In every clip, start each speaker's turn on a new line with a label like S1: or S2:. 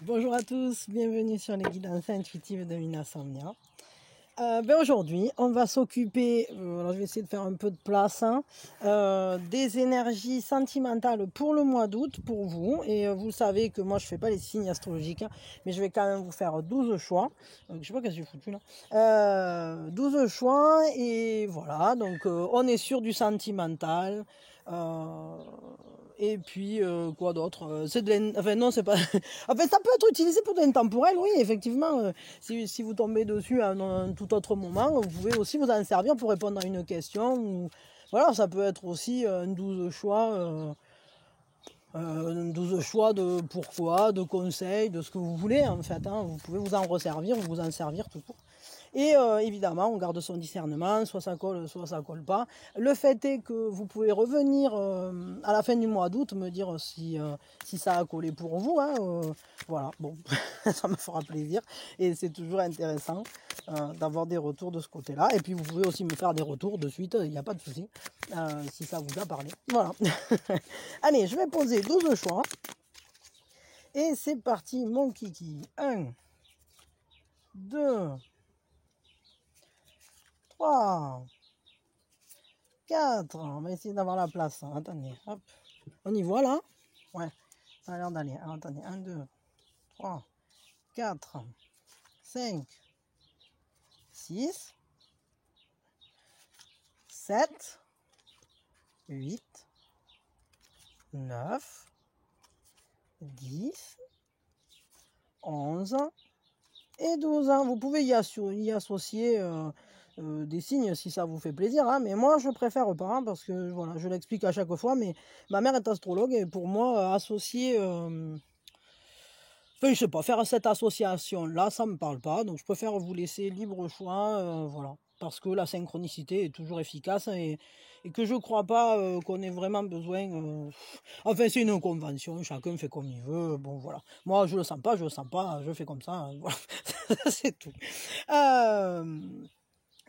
S1: Bonjour à tous, bienvenue sur les guidances intuitives de Mina Samnia. Aujourd'hui, on va s'occuper, alors je vais essayer de faire un peu de place, des énergies sentimentales pour le mois d'août pour vous. Et vous savez que moi je fais pas les signes astrologiques, mais je vais quand même vous faire 12 choix. Je sais pas qu'est-ce que j'ai foutu là. 12 choix et voilà, donc on est sur du sentimental. Et puis quoi d'autre, c'est de enfin non c'est pas enfin ça peut être utilisé pour de l'intemporel, oui effectivement. Si vous tombez dessus à un tout autre moment, vous pouvez aussi vous en servir pour répondre à une question ou voilà, ça peut être aussi un 12 choix, 12 choix de pourquoi, de conseils, de ce que vous voulez en fait, vous pouvez vous en resservir ou vous en servir tout court. Et évidemment, on garde son discernement, soit ça colle pas. Le fait est que vous pouvez revenir à la fin du mois d'août, me dire si ça a collé pour vous. Voilà, bon, ça me fera plaisir. Et c'est toujours intéressant d'avoir des retours de ce côté-là. Et puis vous pouvez aussi me faire des retours de suite, il n'y a pas de souci, si ça vous a parlé. Voilà. Allez, je vais poser 12 choix. Et c'est parti, mon kiki. 1, 2, 3, 4, on va essayer d'avoir la place. Attendez, hop. On y voit là? Ouais, ça a l'air d'aller. Alors, attendez, 1, 2, 3, 4, 5, 6, 7, 8, 9, 10, 11 et 12. Vous pouvez y associer des signes si ça vous fait plaisir, mais moi je préfère pas parce que voilà, je l'explique à chaque fois, mais ma mère est astrologue et pour moi associer enfin je sais pas, faire cette association là ça me parle pas, donc je préfère vous laisser libre choix, voilà, parce que la synchronicité est toujours efficace et que je crois pas qu'on ait vraiment besoin, enfin c'est une convention, chacun fait comme il veut, bon voilà, moi je le sens pas, je fais comme ça, voilà. C'est tout.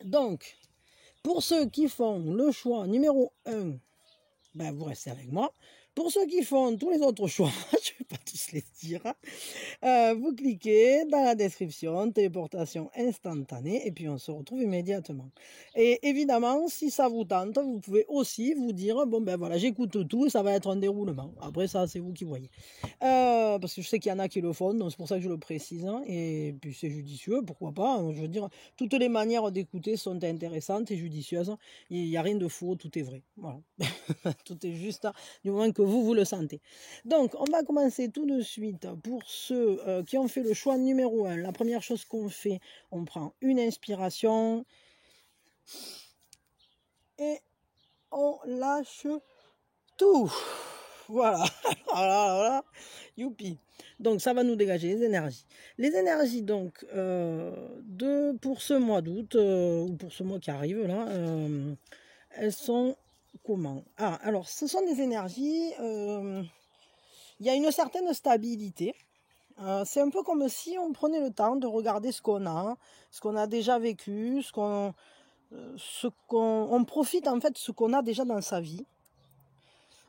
S1: Donc, pour ceux qui font le choix numéro 1, ben vous restez avec moi. Pour ceux qui font tous les autres choix, je ne vais pas tous les dire, vous cliquez dans la description, téléportation instantanée, et puis on se retrouve immédiatement. Et évidemment, si ça vous tente, vous pouvez aussi vous dire, bon ben voilà, j'écoute tout, et ça va être un déroulement. Après ça, c'est vous qui voyez. Parce que je sais qu'il y en a qui le font, donc c'est pour ça que je le précise, et puis c'est judicieux, pourquoi pas, je veux dire, toutes les manières d'écouter sont intéressantes et judicieuses, il n'y a rien de faux, tout est vrai, voilà. Tout est juste, du moment que vous le sentez. Donc, on va commencer tout de suite pour ceux qui ont fait le choix numéro 1. La première chose qu'on fait, on prend une inspiration et on lâche tout. Voilà, voilà, youpi. Donc ça va nous dégager les énergies. Les énergies donc pour ce mois d'août ou pour ce mois qui arrive là, elles sont comment? Ah, alors ce sont des énergies, il y a une certaine stabilité. C'est un peu comme si on prenait le temps de regarder ce qu'on a déjà vécu, on profite en fait de ce qu'on a déjà dans sa vie.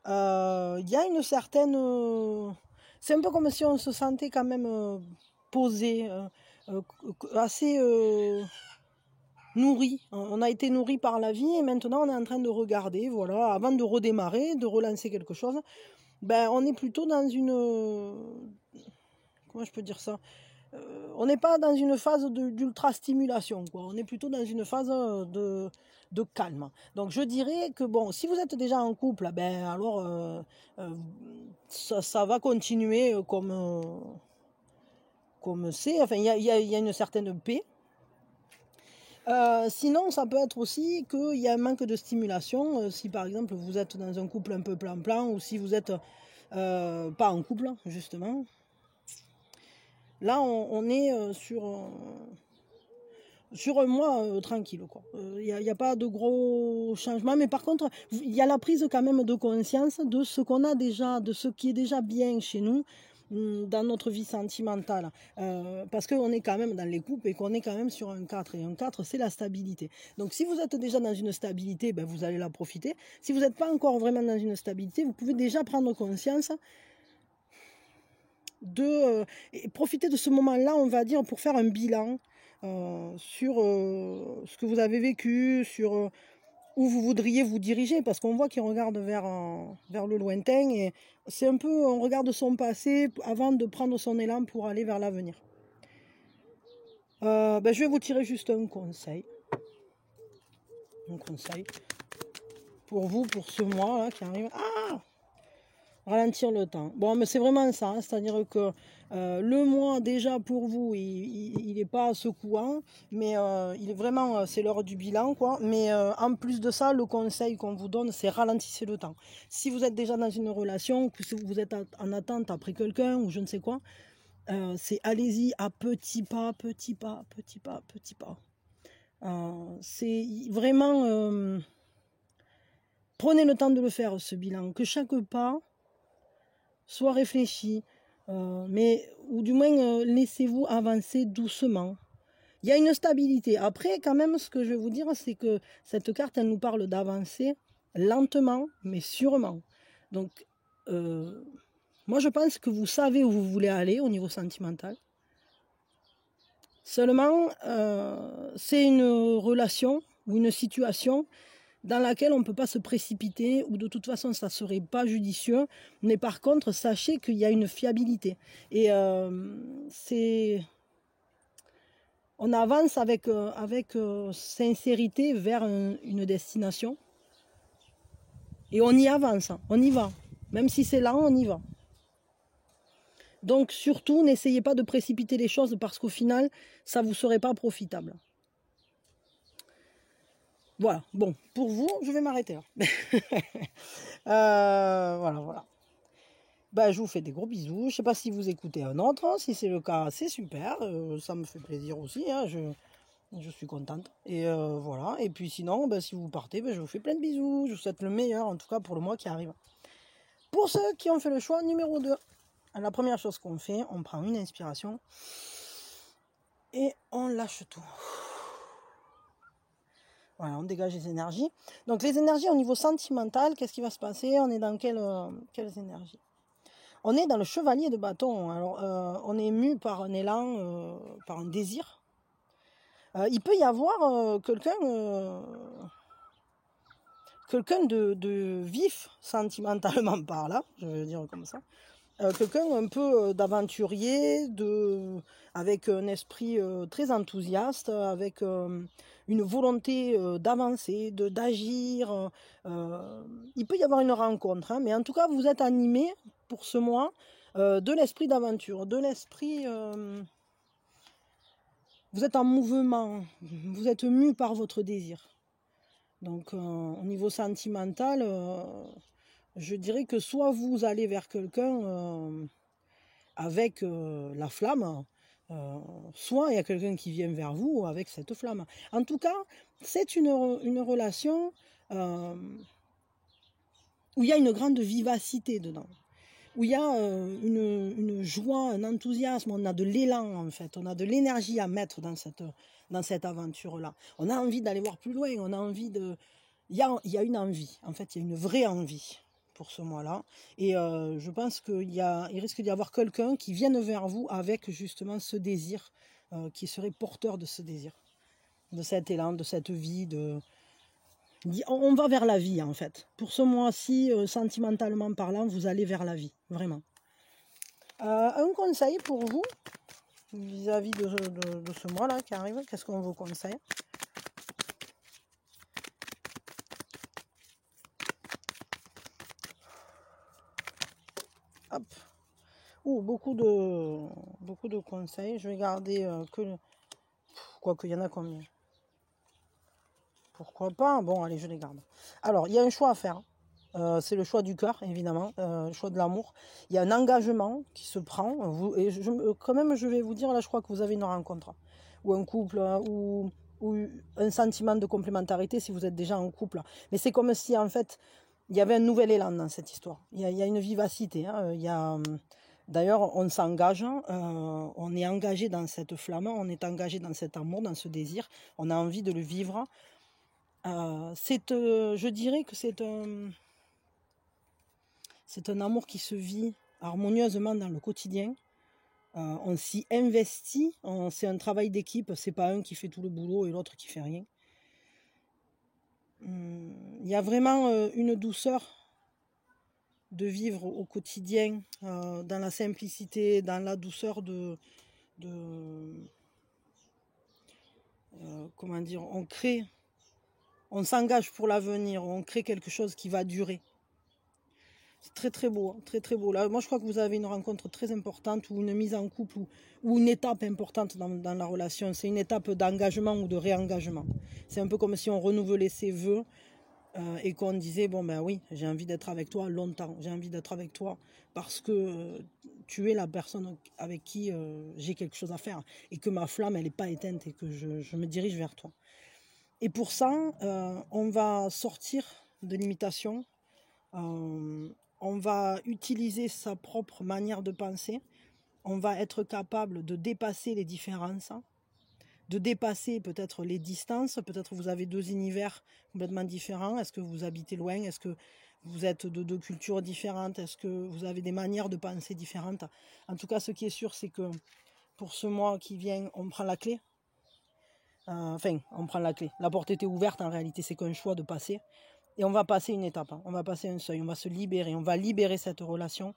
S1: Il y a une certaine, c'est un peu comme si on se sentait quand même posé, assez nourri. On a été nourri par la vie et maintenant on est en train de regarder, voilà, avant de redémarrer, de relancer quelque chose. Ben, on est plutôt dans une, comment je peux dire ça, on n'est pas dans une phase d'ultra stimulation, quoi. On est plutôt dans une phase de calme. Donc je dirais que bon, si vous êtes déjà en couple, ben alors ça va continuer comme c'est. Enfin, il y a une certaine paix. Sinon, ça peut être aussi qu'il y a un manque de stimulation. Si par exemple vous êtes dans un couple un peu plan-plan ou si vous êtes pas en couple, justement. Là, on est sur un mois tranquille, quoi. Il n'y a pas de gros changements, mais par contre, il y a la prise quand même de conscience de ce qu'on a déjà, de ce qui est déjà bien chez nous dans notre vie sentimentale. Parce qu'on est quand même dans les couples et qu'on est quand même sur un 4. Et un 4, c'est la stabilité. Donc si vous êtes déjà dans une stabilité, ben, vous allez la profiter. Si vous n'êtes pas encore vraiment dans une stabilité, vous pouvez déjà prendre conscience et profitez de ce moment-là, on va dire, pour faire un bilan sur ce que vous avez vécu, sur où vous voudriez vous diriger, parce qu'on voit qu'il regarde vers le lointain, et c'est un peu, on regarde son passé avant de prendre son élan pour aller vers l'avenir. Je vais vous tirer juste un conseil pour vous, pour ce mois là qui arrive. Ralentir le temps. Bon, mais c'est vraiment ça, hein, c'est-à-dire que le mois déjà pour vous, il n'est pas secouant, mais il est vraiment, c'est l'heure du bilan, quoi. Mais en plus de ça, le conseil qu'on vous donne, c'est ralentissez le temps. Si vous êtes déjà dans une relation, que vous êtes en attente après quelqu'un ou je ne sais quoi, c'est allez-y à petits pas, petits pas, petits pas, petits pas. C'est vraiment, prenez le temps de le faire, ce bilan, que chaque pas soit réfléchi, ou du moins laissez-vous avancer doucement. Il y a une stabilité. Après, quand même, ce que je vais vous dire, c'est que cette carte, elle nous parle d'avancer lentement, mais sûrement. Donc, moi, je pense que vous savez où vous voulez aller au niveau sentimental. Seulement, c'est une relation ou une situation dans laquelle on ne peut pas se précipiter, ou de toute façon ça ne serait pas judicieux, mais par contre sachez qu'il y a une fiabilité. Et on avance avec sincérité vers une destination, et on y avance, on y va. Même si c'est lent, on y va. Donc surtout, n'essayez pas de précipiter les choses, parce qu'au final, ça ne vous serait pas profitable. Voilà, bon, pour vous, je vais m'arrêter là. Voilà. Je vous fais des gros bisous. Je ne sais pas si vous écoutez un autre. Hein. Si c'est le cas, c'est super. Ça me fait plaisir aussi. Hein. Je suis contente. Et voilà. Et puis sinon, si vous partez, je vous fais plein de bisous. Je vous souhaite le meilleur, en tout cas pour le mois qui arrive. Pour ceux qui ont fait le choix numéro 2, la première chose qu'on fait, on prend une inspiration et on lâche tout. Voilà, on dégage les énergies. Donc les énergies au niveau sentimental, qu'est-ce qui va se passer? On est dans quelles énergies? On est dans le chevalier de bâton. Alors on est mu par un élan, par un désir. Il peut y avoir quelqu'un de vif sentimentalement par là, je vais dire comme ça. Quelqu'un un peu d'aventurier, avec un esprit très enthousiaste, avec une volonté d'avancer, d'agir. Il peut y avoir une rencontre, hein, mais en tout cas, vous êtes animé pour ce mois de l'esprit d'aventure, de l'esprit... vous êtes en mouvement, vous êtes mu par votre désir. Donc, au niveau sentimental... je dirais que soit vous allez vers quelqu'un avec la flamme, soit il y a quelqu'un qui vient vers vous avec cette flamme. En tout cas, c'est une relation où il y a une grande vivacité dedans, où il y a une joie, un enthousiasme, on a de l'élan en fait, on a de l'énergie à mettre dans cette aventure-là. On a envie d'aller voir plus loin, on a envie de... Il y a une envie, en fait, il y a une vraie envie pour ce mois-là. Et je pense qu'il risque d'y avoir quelqu'un qui vienne vers vous avec justement ce désir, qui serait porteur de ce désir, de cet élan, de cette vie. On va vers la vie en fait. Pour ce mois-ci, sentimentalement parlant, vous allez vers la vie, vraiment. Un conseil pour vous, vis-à-vis de ce mois-là qui arrive, qu'est-ce qu'on vous conseille ? Hop. Beaucoup de conseils. Je vais garder quoique il y en a combien? Pourquoi pas? Bon, allez, je les garde. Alors, il y a un choix à faire. C'est le choix du cœur, évidemment, le choix de l'amour. Il y a un engagement qui se prend. Quand même, je vais vous dire, là, je crois que vous avez une rencontre. Ou un couple, ou un sentiment de complémentarité si vous êtes déjà en couple. Mais c'est comme si, en fait, il y avait un nouvel élan dans cette histoire. Il y a une vivacité. Hein. D'ailleurs, on s'engage, on est engagé dans cette flamme, on est engagé dans cet amour, dans ce désir. On a envie de le vivre. Je dirais que c'est un amour qui se vit harmonieusement dans le quotidien. on s'y investit, c'est un travail d'équipe, c'est pas un qui fait tout le boulot et l'autre qui fait rien. Il y a vraiment une douceur de vivre au quotidien, dans la simplicité, dans la douceur comment dire, on s'engage pour l'avenir, on crée quelque chose qui va durer. C'est très très beau, hein, très très beau. Là, moi je crois que vous avez une rencontre très importante ou une mise en couple ou une étape importante dans la relation. C'est une étape d'engagement ou de réengagement. C'est un peu comme si on renouvelait ses vœux et qu'on disait, bon ben oui, j'ai envie d'être avec toi longtemps. J'ai envie d'être avec toi parce que tu es la personne avec qui j'ai quelque chose à faire et que ma flamme elle n'est pas éteinte et que je me dirige vers toi. Et pour ça, on va sortir de l'imitation. On va utiliser sa propre manière de penser, on va être capable de dépasser les différences, de dépasser peut-être les distances, peut-être vous avez deux univers complètement différents, est-ce que vous habitez loin, est-ce que vous êtes de deux cultures différentes, est-ce que vous avez des manières de penser différentes. En tout cas, ce qui est sûr, c'est que pour ce mois qui vient, on prend la clé. Enfin, on prend la clé. La porte était ouverte, en réalité, c'est qu'un choix de passer. Et on va passer une étape, on va passer un seuil, on va se libérer, on va libérer cette relation.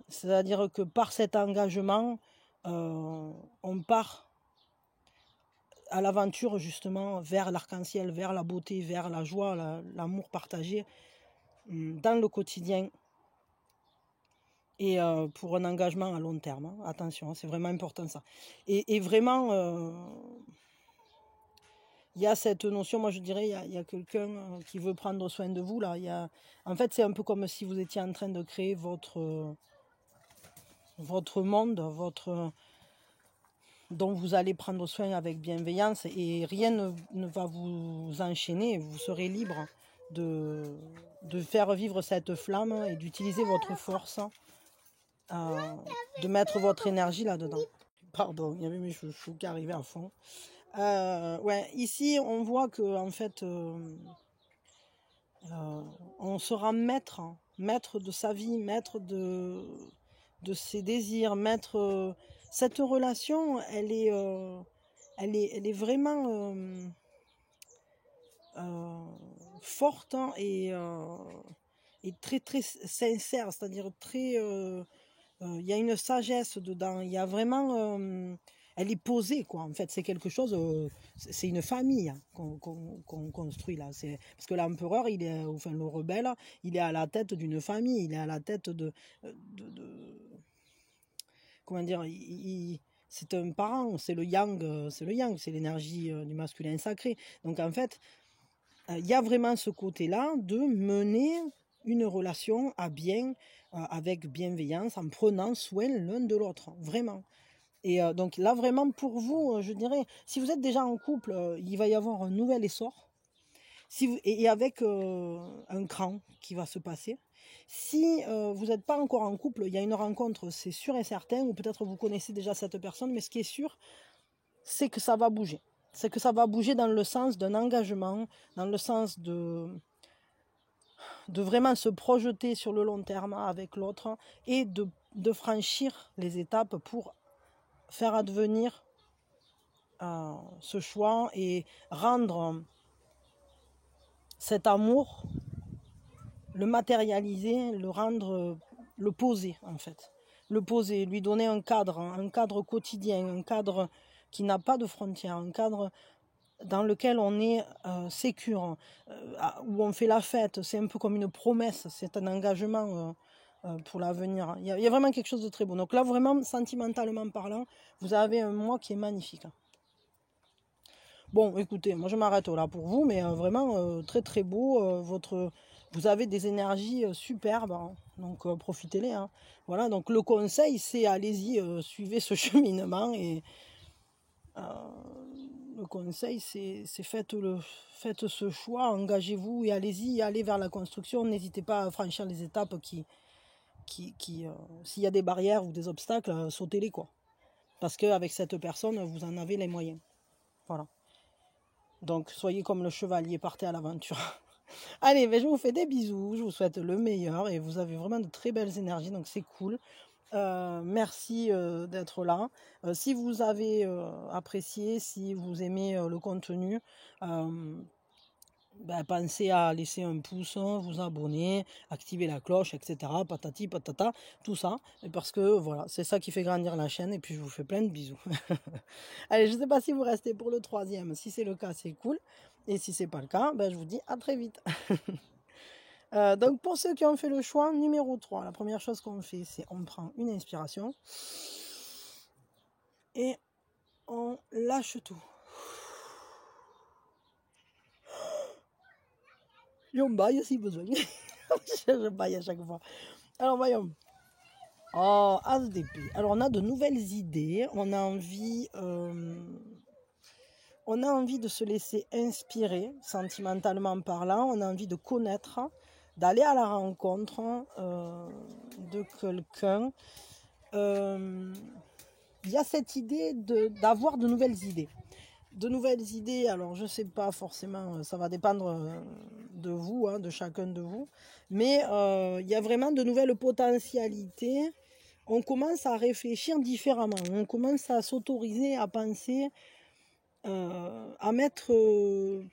S1: C'est-à-dire que par cet engagement, on part à l'aventure justement vers l'arc-en-ciel, vers la beauté, vers la joie, l'amour partagé dans le quotidien et pour un engagement à long terme. Hein. Attention, c'est vraiment important ça. Et vraiment... il y a cette notion, moi je dirais, il y a quelqu'un qui veut prendre soin de vous. Là. En fait, c'est un peu comme si vous étiez en train de créer votre monde, dont vous allez prendre soin avec bienveillance et rien ne va vous enchaîner. Vous serez libre de faire vivre cette flamme et d'utiliser votre force, de mettre votre énergie là-dedans. Pardon, il y avait mes chouchous qui arrivaient à fond. Ouais, ici on voit que en fait on sera maître de sa vie, maître de ses désirs, maître. Cette relation, elle est vraiment forte hein, et très très sincère, c'est-à-dire très. Il y a une sagesse dedans. Il y a vraiment elle est posée quoi en fait c'est quelque chose c'est une famille hein, qu'on construit là parce que l'empereur il est enfin le rebelle il est à la tête d'une famille il est à la tête de comment dire c'est un parent c'est le yang c'est l'énergie du masculin sacré donc en fait il y a vraiment ce côté là de mener une relation à bien avec bienveillance en prenant soin l'un de l'autre vraiment. Et donc là, vraiment, pour vous, je dirais, si vous êtes déjà en couple, il va y avoir un nouvel essor. Et avec un cran qui va se passer. Si vous n'êtes pas encore en couple, il y a une rencontre, c'est sûr et certain, ou peut-être vous connaissez déjà cette personne, mais ce qui est sûr, c'est que ça va bouger. C'est que ça va bouger dans le sens d'un engagement, dans le sens de vraiment se projeter sur le long terme avec l'autre et de franchir les étapes pour faire advenir ce choix et rendre cet amour, le matérialiser, le rendre, le poser en fait. Le poser, lui donner un cadre quotidien, un cadre qui n'a pas de frontières, un cadre dans lequel on est sécure, où on fait la fête, c'est un peu comme une promesse, c'est un engagement pour l'avenir. Il y a vraiment quelque chose de très beau. Donc là, vraiment, sentimentalement parlant, vous avez un mois qui est magnifique. Bon, écoutez, moi je m'arrête là pour vous, mais vraiment très très beau. Vous avez des énergies superbes, hein, donc profitez-les. Hein. Voilà, donc le conseil c'est allez-y, suivez ce cheminement et le conseil c'est faites ce choix, engagez-vous et allez-y, allez vers la construction. N'hésitez pas à franchir les étapes s'il y a des barrières ou des obstacles, sautez-les quoi. Parce qu'avec cette personne, vous en avez les moyens. Voilà. Donc, soyez comme le chevalier, partez à l'aventure. Allez, ben, je vous fais des bisous, je vous souhaite le meilleur et vous avez vraiment de très belles énergies, donc c'est cool. Merci d'être là. Si vous avez apprécié, si vous aimez le contenu, pensez à laisser un pouce, vous abonner, activer la cloche, etc. Patati patata, tout ça. Parce que voilà, c'est ça qui fait grandir la chaîne. Et puis je vous fais plein de bisous. Allez, je ne sais pas si vous restez pour le 3e. Si c'est le cas, c'est cool. Et si c'est pas le cas, je vous dis à très vite. Donc pour ceux qui ont fait le choix numéro 3, la première chose qu'on fait, c'est on prend une inspiration et on lâche tout. Et on baille si besoin. Je baille à chaque fois. Alors voyons. Oh, As d'épée. Alors on a de nouvelles idées, on a envie de se laisser inspirer, sentimentalement parlant, on a envie de connaître, d'aller à la rencontre de quelqu'un. Il y a cette idée d'avoir de nouvelles idées. De nouvelles idées, alors je ne sais pas forcément, ça va dépendre de vous, de chacun de vous, mais il y a vraiment de nouvelles potentialités. On commence à réfléchir différemment, on commence à s'autoriser à penser, à mettre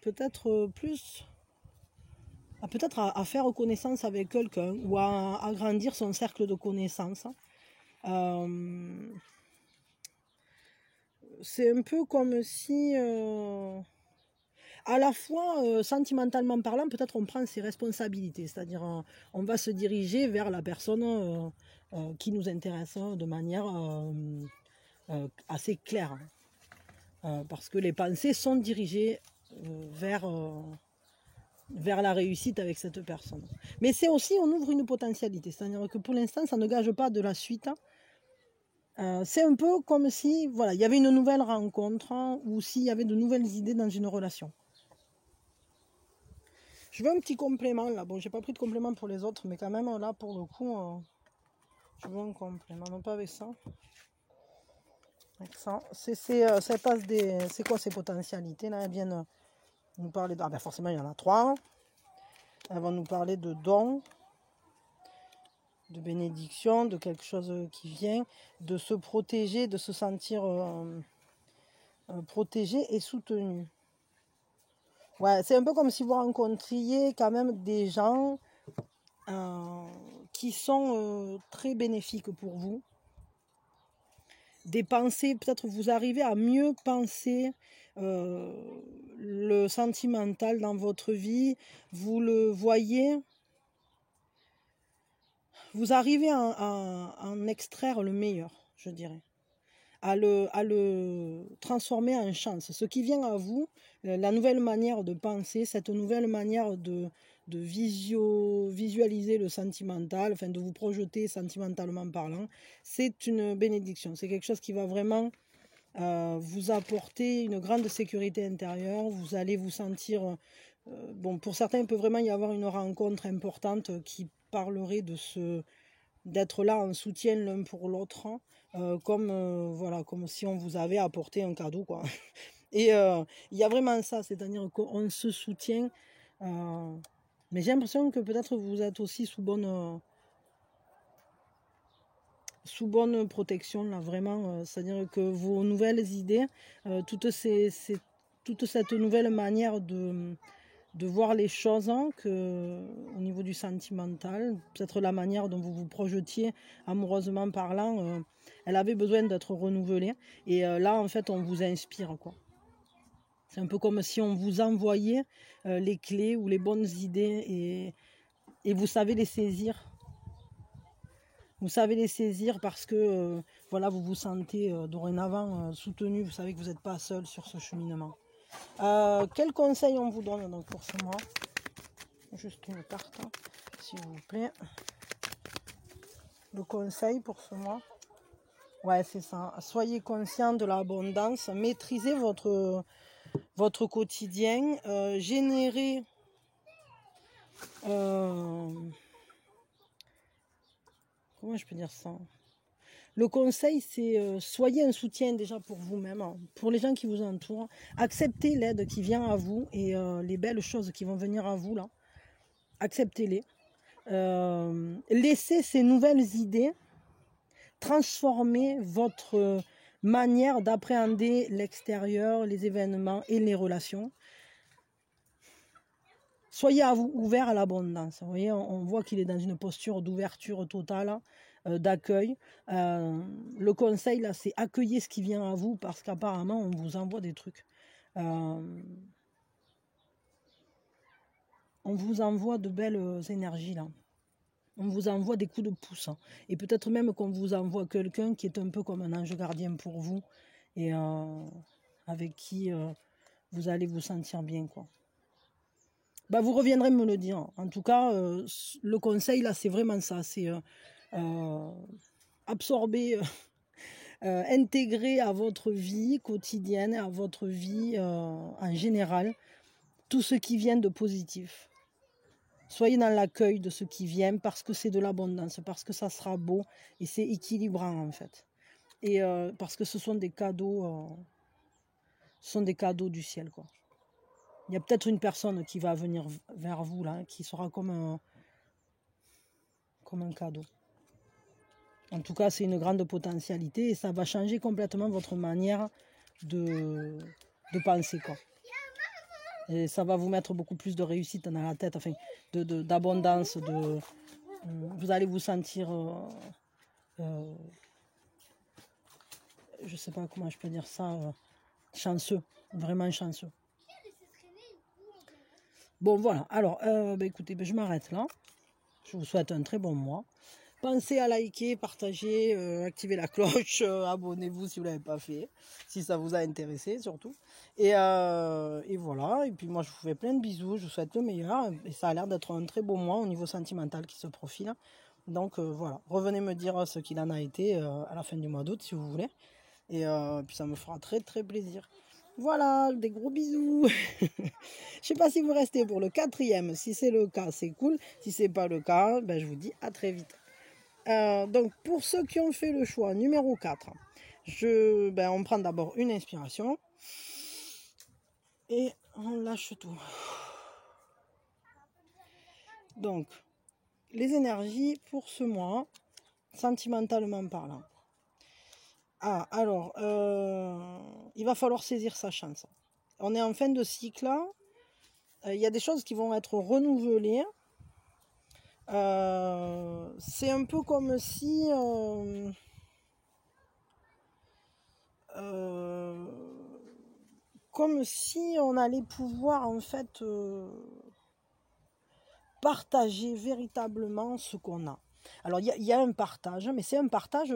S1: peut-être plus, à faire connaissance avec quelqu'un ou à agrandir son cercle de connaissances. C'est un peu comme si, à la fois, sentimentalement parlant, peut-être on prend ses responsabilités, c'est-à-dire on va se diriger vers la personne qui nous intéresse de manière assez claire. Parce que les pensées sont dirigées vers la réussite avec cette personne. Mais c'est aussi, on ouvre une potentialité, c'est-à-dire que pour l'instant, ça ne gage pas de la suite. C'est un peu comme si, voilà, il y avait une nouvelle rencontre ou s'il y avait de nouvelles idées dans une relation. Je veux un petit complément là. Bon, j'ai pas pris de complément pour les autres, mais quand même là, pour le coup, je veux un complément. Non, pas avec ça. Avec ça. C'est quoi ces potentialités là? Elles viennent nous parler de... forcément, il y en a 3. Elles vont nous parler de dons, de bénédiction, de quelque chose qui vient, de se protéger, de se sentir protégé et soutenu. Ouais, c'est un peu comme si vous rencontriez quand même des gens qui sont très bénéfiques pour vous. Des pensées, peut-être vous arrivez à mieux penser le sentimental dans votre vie, vous le voyez, vous arrivez à en extraire le meilleur, je dirais, à le transformer en chance. Ce qui vient à vous, la nouvelle manière de penser, cette nouvelle manière de visualiser le sentimental, enfin de vous projeter sentimentalement parlant, c'est une bénédiction. C'est quelque chose qui va vraiment vous apporter une grande sécurité intérieure. Vous allez vous sentir... bon, pour certains, il peut vraiment y avoir une rencontre importante qui parlerait d'être là en soutien l'un pour l'autre, voilà, comme si on vous avait apporté un cadeau, quoi. Et il y a vraiment ça, c'est-à-dire qu'on se soutient. Mais j'ai l'impression que peut-être vous êtes aussi sous bonne protection, là, vraiment. C'est-à-dire que vos nouvelles idées, toute cette nouvelle manière de voir les choses, au niveau du sentimental, peut-être la manière dont vous vous projetiez amoureusement parlant, elle avait besoin d'être renouvelée. Et là, en fait, on vous inspire, quoi. C'est un peu comme si on vous envoyait les clés ou les bonnes idées et vous savez les saisir. Vous savez les saisir parce que voilà, vous vous sentez dorénavant soutenu. Vous savez que vous n'êtes pas seul sur ce cheminement. Quel conseil on vous donne donc pour ce mois? Juste une carte, s'il vous plaît. Le conseil pour ce mois. Ouais, c'est ça. Soyez conscient de l'abondance. Maîtrisez votre quotidien. Générez... comment je peux dire ça? Le conseil, c'est soyez un soutien déjà pour vous-même, pour les gens qui vous entourent. Acceptez l'aide qui vient à vous et les belles choses qui vont venir à vous là. Acceptez-les. Laissez ces nouvelles idées transformer votre manière d'appréhender l'extérieur, les événements et les relations. Soyez ouvert à l'abondance. Vous voyez, on voit qu'il est dans une posture d'ouverture totale, d'accueil. Le conseil, là, c'est accueillir ce qui vient à vous parce qu'apparemment, on vous envoie des trucs. On vous envoie de belles énergies, là. On vous envoie des coups de pouce. Et peut-être même qu'on vous envoie quelqu'un qui est un peu comme un ange gardien pour vous et avec qui vous allez vous sentir bien, quoi. Bah, vous reviendrez me le dire. En tout cas, le conseil, là, c'est vraiment ça. C'est absorber, intégrer à votre vie quotidienne, à votre vie en général, tout ce qui vient de positif. Soyez dans l'accueil de ce qui vient parce que c'est de l'abondance, parce que ça sera beau et c'est équilibrant, en fait. Et parce que ce sont des cadeaux du ciel, quoi. Il y a peut-être une personne qui va venir vers vous, là, qui sera comme un cadeau. En tout cas, c'est une grande potentialité et ça va changer complètement votre manière de penser, quoi. Et ça va vous mettre beaucoup plus de réussite dans la tête, enfin, d'abondance, vous allez vous sentir, je sais pas comment je peux dire ça, chanceux, vraiment chanceux. Bon, voilà. Alors, écoutez, je m'arrête là. Je vous souhaite un très bon mois. Pensez à liker, partager, activer la cloche, abonnez-vous si vous ne l'avez pas fait, si ça vous a intéressé surtout. Et voilà, et puis moi je vous fais plein de bisous, je vous souhaite le meilleur. Et ça a l'air d'être un très beau mois au niveau sentimental qui se profile. Donc voilà, revenez me dire ce qu'il en a été à la fin du mois d'août si vous voulez. Et puis ça me fera très très plaisir. Voilà, des gros bisous. Je sais pas si vous restez pour le 4e. Si c'est le cas, c'est cool. Si c'est pas le cas, je vous dis à très vite. Donc pour ceux qui ont fait le choix numéro 4, on prend d'abord une inspiration et on lâche tout. Donc les énergies pour ce mois, sentimentalement parlant. Alors, il va falloir saisir sa chance. On est en fin de cycle. Il y a des choses qui vont être renouvelées. C'est un peu comme si on allait pouvoir en fait partager véritablement ce qu'on a. Alors il y a un partage, mais c'est un partage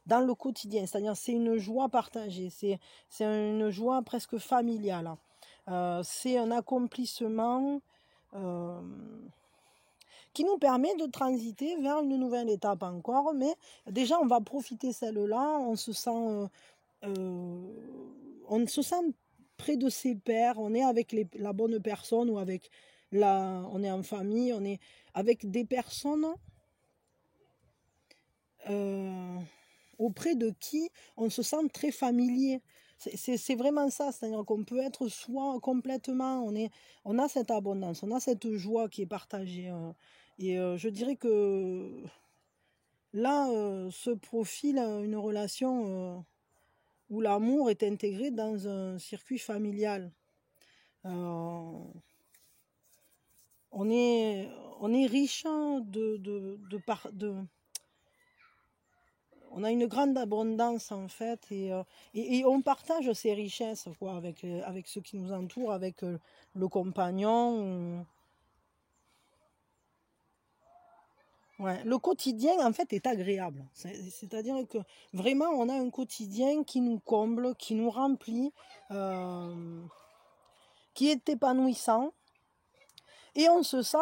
S1: dans le quotidien, c'est-à-dire c'est une joie partagée, c'est une joie presque familiale. C'est un accomplissement qui nous permet de transiter vers une nouvelle étape encore, mais déjà on va profiter celle-là, on se sent près de ses pairs, on est avec la bonne personne ou on est en famille, on est avec des personnes auprès de qui on se sent très familier. C'est vraiment ça, c'est-à-dire qu'on peut être soi complètement, on a cette abondance, on a cette joie qui est partagée. Et je dirais que là se profile une relation où l'amour est intégré dans un circuit familial. On est riche on a une grande abondance en fait et on partage ces richesses quoi, avec ceux qui nous entourent, avec le compagnon. Ouais, le quotidien en fait est agréable, c'est-à-dire que vraiment on a un quotidien qui nous comble, qui nous remplit, qui est épanouissant et on se sent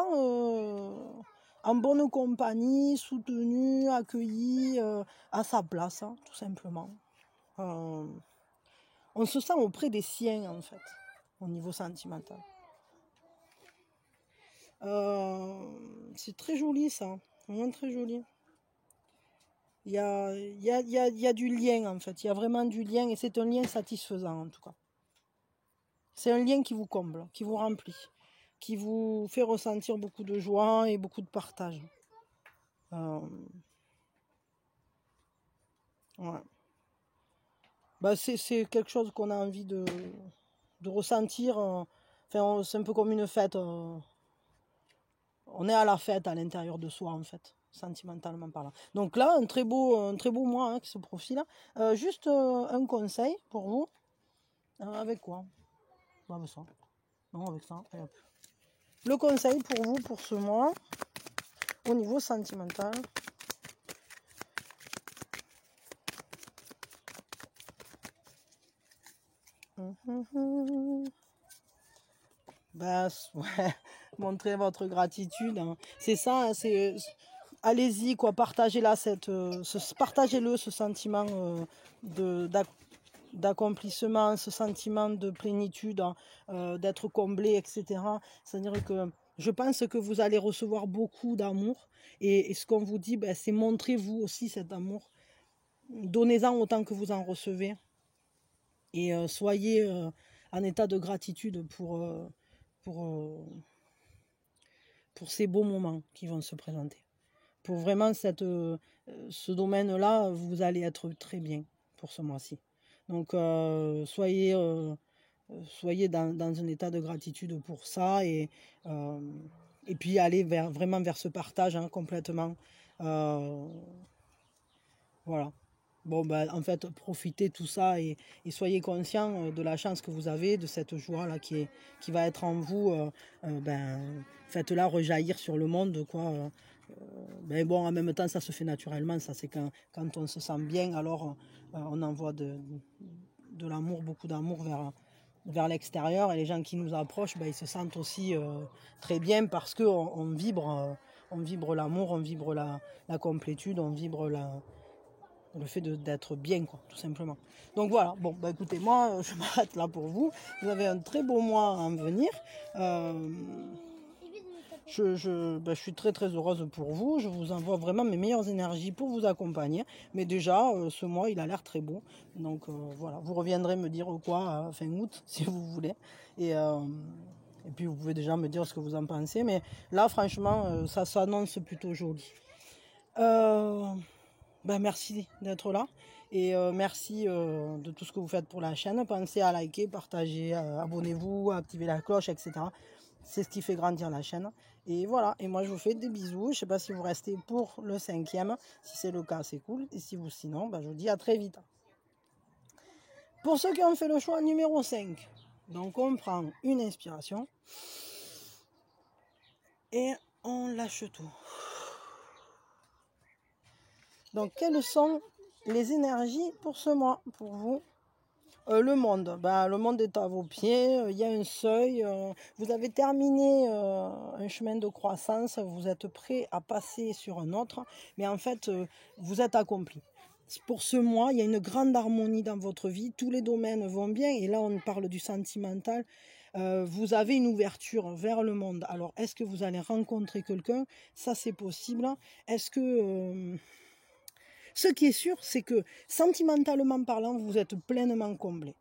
S1: en bonne compagnie, soutenu, accueilli à sa place, hein, tout simplement. On se sent auprès des siens en fait, au niveau sentimental. C'est très joli ça, vraiment très joli. Il y a du lien en fait, il y a vraiment du lien et c'est un lien satisfaisant en tout cas. C'est un lien qui vous comble, qui vous remplit, qui vous fait ressentir beaucoup de joie et beaucoup de partage. Ouais. Bah, c'est quelque chose qu'on a envie de ressentir. Enfin, c'est un peu comme une fête. On est à la fête à l'intérieur de soi, en fait, sentimentalement parlant. Donc là, un très beau mois hein, qui se profile. Juste un conseil pour vous. Avec quoi? Bah, avec ça. Non, avec ça. Et hop. Le conseil pour vous pour ce mois, au niveau sentimental. Bah, ouais, montrez votre gratitude. Hein. C'est ça, hein, c'est allez-y, quoi, partagez-la, partagez-le, ce sentiment d'accomplissement, ce sentiment de plénitude, hein, d'être comblé, etc. C'est-à-dire que je pense que vous allez recevoir beaucoup d'amour. Et ce qu'on vous dit, ben, c'est montrez-vous aussi cet amour. Donnez-en autant que vous en recevez. Et soyez en état de gratitude pour, pour ces beaux moments qui vont se présenter. Pour vraiment ce domaine-là, vous allez être très bien pour ce mois-ci. Donc soyez dans un état de gratitude pour ça et puis allez vraiment vers ce partage hein, complètement. Voilà. Bon, ben, en fait, profitez de tout ça et soyez conscients de la chance que vous avez, de cette joie-là qui va être en vous. Ben, faites-la rejaillir sur le monde, quoi. Ben bon, en même temps, ça se fait naturellement. Ça, c'est quand on se sent bien, alors on envoie de l'amour, beaucoup d'amour vers l'extérieur. Et les gens qui nous approchent, ben, ils se sentent aussi très bien parce qu'on on vibre l'amour, on vibre la complétude, on vibre le fait d'être bien, quoi, tout simplement. Donc voilà, bon, bah écoutez, moi, je m'arrête là pour vous. Vous avez un très beau mois à en venir. Je suis très très heureuse pour vous. Je vous envoie vraiment mes meilleures énergies pour vous accompagner. Mais déjà, ce mois, il a l'air très beau. Donc voilà, vous reviendrez me dire quoi fin août, si vous voulez. Et puis vous pouvez déjà me dire ce que vous en pensez. Mais là, franchement, ça s'annonce plutôt joli. Ben merci d'être là et merci de tout ce que vous faites pour la chaîne. Pensez à liker, partager, abonnez-vous, activez la cloche, etc. C'est ce qui fait grandir la chaîne. Et voilà, et moi je vous fais des bisous. Je ne sais pas si vous restez pour le 5e. Si c'est le cas, c'est cool. Et si vous sinon, ben, je vous dis à très vite. Pour ceux qui ont fait le choix numéro 5, donc on prend une inspiration et on lâche tout. Donc, quelles sont les énergies pour ce mois, pour vous? Le monde, le monde est à vos pieds, il y a un seuil, vous avez terminé un chemin de croissance, vous êtes prêt à passer sur un autre, mais en fait, vous êtes accompli. Pour ce mois, il y a une grande harmonie dans votre vie, tous les domaines vont bien, et là on parle du sentimental. Vous avez une ouverture vers le monde. Alors, est-ce que vous allez rencontrer quelqu'un? Ça, c'est possible. Est-ce que... Ce qui est sûr, c'est que sentimentalement parlant, vous êtes pleinement comblé.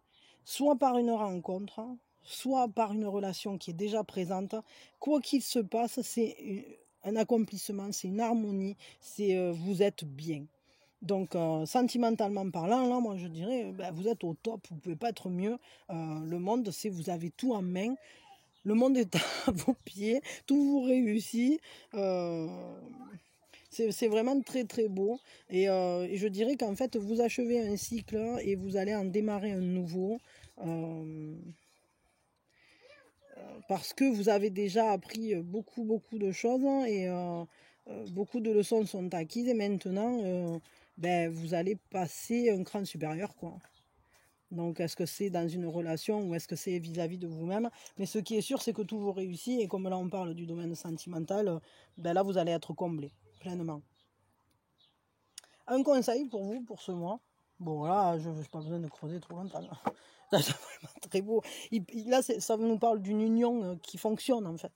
S1: Soit par une rencontre, soit par une relation qui est déjà présente. Quoi qu'il se passe, c'est un accomplissement, c'est une harmonie, c'est vous êtes bien. Donc, sentimentalement parlant, là, moi je dirais, vous êtes au top, vous ne pouvez pas être mieux. Le monde, c'est vous avez tout en main. Le monde est à vos pieds, tout vous réussit. C'est vraiment très très beau et je dirais qu'en fait vous achevez un cycle et vous allez en démarrer un nouveau parce que vous avez déjà appris beaucoup de choses et beaucoup de leçons sont acquises et maintenant vous allez passer un cran supérieur quoi. Donc est-ce que c'est dans une relation ou est-ce que c'est vis-à-vis de vous-même? Mais ce qui est sûr c'est que tout vous réussit et comme là on parle du domaine sentimental, là vous allez être comblé pleinement. Un conseil pour vous pour ce mois. Bon là, je n'ai pas besoin de creuser trop longtemps. Là, c'est vraiment très beau. Là, ça nous parle d'une union qui fonctionne en fait.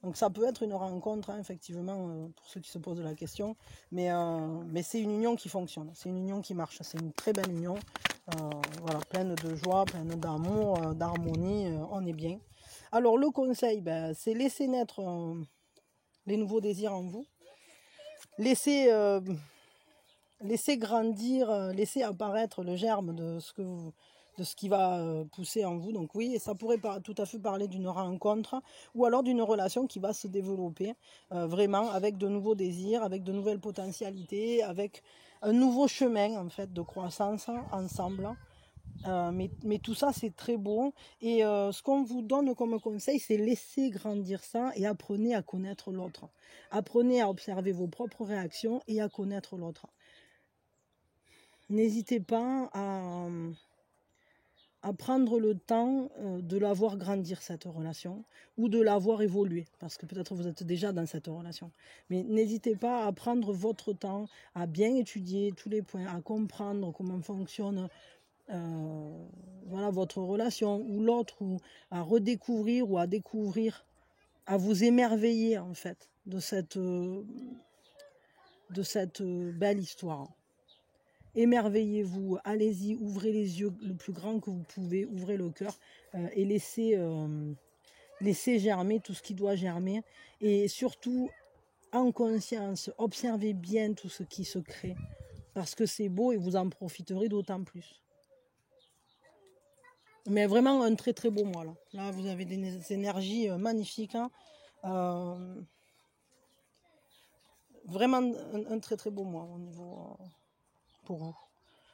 S1: Donc ça peut être une rencontre, hein, effectivement, pour ceux qui se posent la question. Mais c'est une union qui fonctionne. C'est une union qui marche. C'est une très belle union. Voilà, pleine de joie, pleine d'amour, d'harmonie. On est bien. Alors le conseil, c'est laisser naître les nouveaux désirs en vous. Laissez laissez grandir, laissez apparaître le germe de ce qui va pousser en vous. Donc oui, et ça pourrait tout à fait parler d'une rencontre ou alors d'une relation qui va se développer vraiment avec de nouveaux désirs, avec de nouvelles potentialités, avec un nouveau chemin en fait de croissance ensemble. Mais tout ça, c'est très beau. Et ce qu'on vous donne comme conseil, c'est laisser grandir ça et apprenez à connaître l'autre. Apprenez à observer vos propres réactions et à connaître l'autre. N'hésitez pas à prendre le temps de la voir grandir, cette relation, ou de la voir évoluer, parce que peut-être vous êtes déjà dans cette relation. Mais n'hésitez pas à prendre votre temps, à bien étudier tous les points, à comprendre comment fonctionne voilà, votre relation ou l'autre, ou à redécouvrir ou à découvrir, à vous émerveiller en fait de cette belle histoire. Émerveillez-vous, allez-y, ouvrez les yeux le plus grand que vous pouvez, ouvrez le cœur et laissez germer tout ce qui doit germer. Et surtout, en conscience, observez bien tout ce qui se crée, parce que c'est beau et vous en profiterez d'autant plus. Mais vraiment un très très beau mois là. Là vous avez des énergies magnifiques. Hein. Vraiment un très très beau mois au niveau pour vous.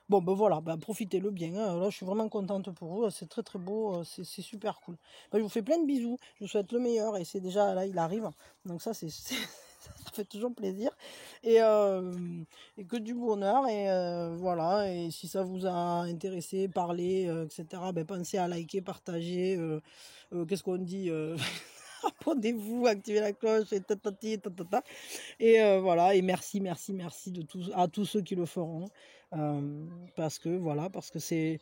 S1: Bon ben voilà, ben profitez-le bien. Hein. Là je suis vraiment contente pour vous. C'est très très beau, c'est super cool. Ben, je vous fais plein de bisous. Je vous souhaite le meilleur et c'est déjà là il arrive. Donc ça ça fait toujours plaisir et que du bonheur et voilà, et si ça vous a intéressé, parlé, etc., ben pensez à liker, partager, qu'est-ce qu'on dit, abonnez-vous, activez la cloche et tatati tatata. Et voilà, et merci à tous ceux qui le feront parce que c'est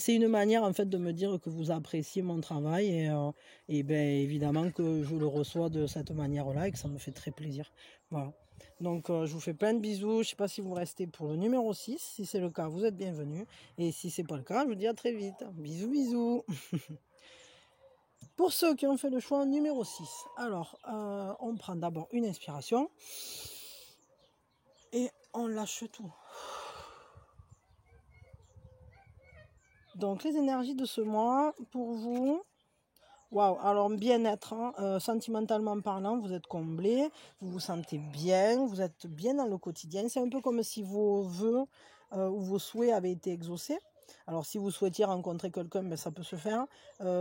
S1: une manière en fait de me dire que vous appréciez mon travail et ben évidemment que je le reçois de cette manière-là et que ça me fait très plaisir. Voilà. Donc je vous fais plein de bisous. Je ne sais pas si vous restez pour le numéro 6. Si c'est le cas, vous êtes bienvenus. Et si c'est pas le cas, je vous dis à très vite. Bisous, bisous. Pour ceux qui ont fait le choix numéro 6, alors on prend d'abord une inspiration et on lâche tout. Donc les énergies de ce mois pour vous. Waouh, alors bien-être, hein, sentimentalement parlant, vous êtes comblé, vous vous sentez bien, vous êtes bien dans le quotidien. C'est un peu comme si vos vœux ou vos souhaits avaient été exaucés. Alors si vous souhaitiez rencontrer quelqu'un, ben, ça peut se faire.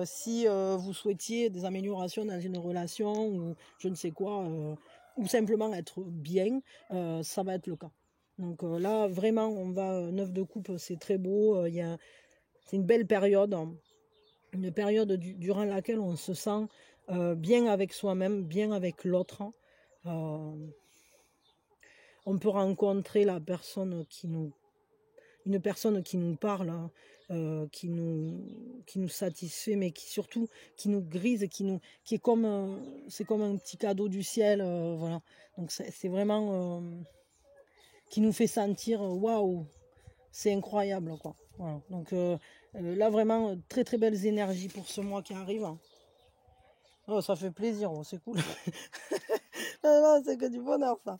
S1: Si vous souhaitiez des améliorations dans une relation ou je ne sais quoi, ou simplement être bien, ça va être le cas. Donc là, vraiment, on va 9 de coupe, c'est très beau. C'est une belle période. Une période durant laquelle on se sent bien avec soi-même, bien avec l'autre. On peut rencontrer une personne qui nous parle, qui nous satisfait, mais qui nous grise, qui est c'est comme un petit cadeau du ciel, voilà. Donc c'est vraiment qui nous fait sentir waouh, c'est incroyable quoi. Voilà. Donc là vraiment très très belles énergies pour ce mois qui arrive. Oh, ça fait plaisir, oh, c'est cool. C'est que du bonheur ça.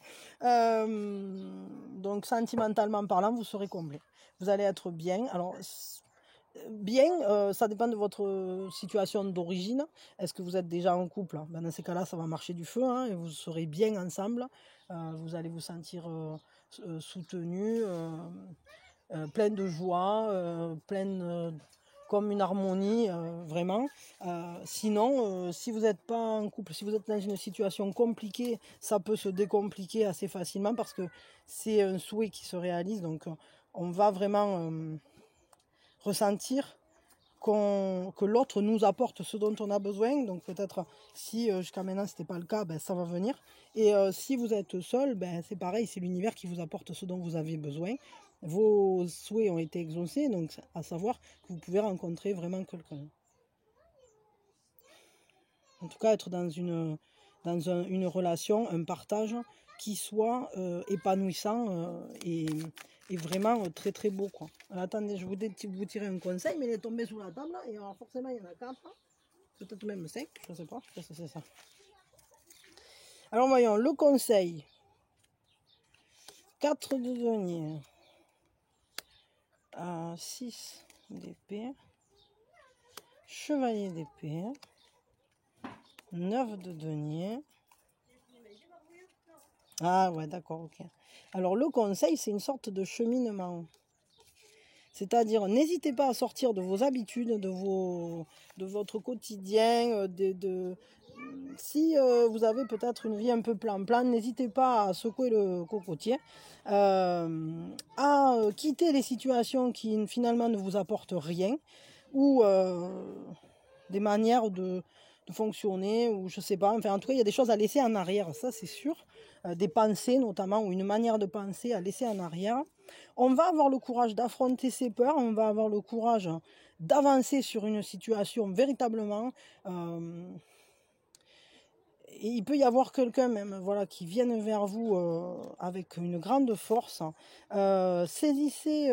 S1: Donc sentimentalement parlant, vous serez comblé. Vous allez être bien. Alors bien, ça dépend de votre situation d'origine. Est-ce que vous êtes déjà en couple? Ben, dans ces cas-là, ça va marcher du feu hein, et vous serez bien ensemble. Vous allez vous sentir soutenu, plein de joie, comme une harmonie, vraiment. Sinon, si vous n'êtes pas en couple, si vous êtes dans une situation compliquée, ça peut se décompliquer assez facilement parce que c'est un souhait qui se réalise. Donc, on va vraiment ressentir que l'autre nous apporte ce dont on a besoin. Donc peut-être si jusqu'à maintenant c'était pas le cas, ben, ça va venir. Et si vous êtes seul, ben, c'est pareil, c'est l'univers qui vous apporte ce dont vous avez besoin. Vos souhaits ont été exaucés, donc à savoir que vous pouvez rencontrer vraiment quelqu'un. En tout cas, être dans une relation, un partage qui soit épanouissant et vraiment très très beau quoi. Alors, attendez, je vais vous tirer un conseil, mais il est tombé sous la table et alors forcément il y en a 4, peut-être même 5, je ne sais pas, je sais c'est ça. Alors voyons, le conseil. 4 de denier. 6 d'épée. Chevalier d'épée. 9 de denier. Ah ouais, d'accord, ok. Alors le conseil, c'est une sorte de cheminement. C'est-à-dire, n'hésitez pas à sortir de vos habitudes, de votre quotidien. Si vous avez peut-être une vie un peu plan-plan, n'hésitez pas à secouer le cocotier, à quitter les situations qui finalement ne vous apportent rien, ou des manières de fonctionner, ou je sais pas, enfin en tout cas il y a des choses à laisser en arrière, ça c'est sûr, des pensées notamment, ou une manière de penser à laisser en arrière. On va avoir le courage d'affronter ses peurs, on va avoir le courage d'avancer sur une situation véritablement. Et il peut y avoir quelqu'un même, voilà, qui vienne vers vous avec une grande force. Saisissez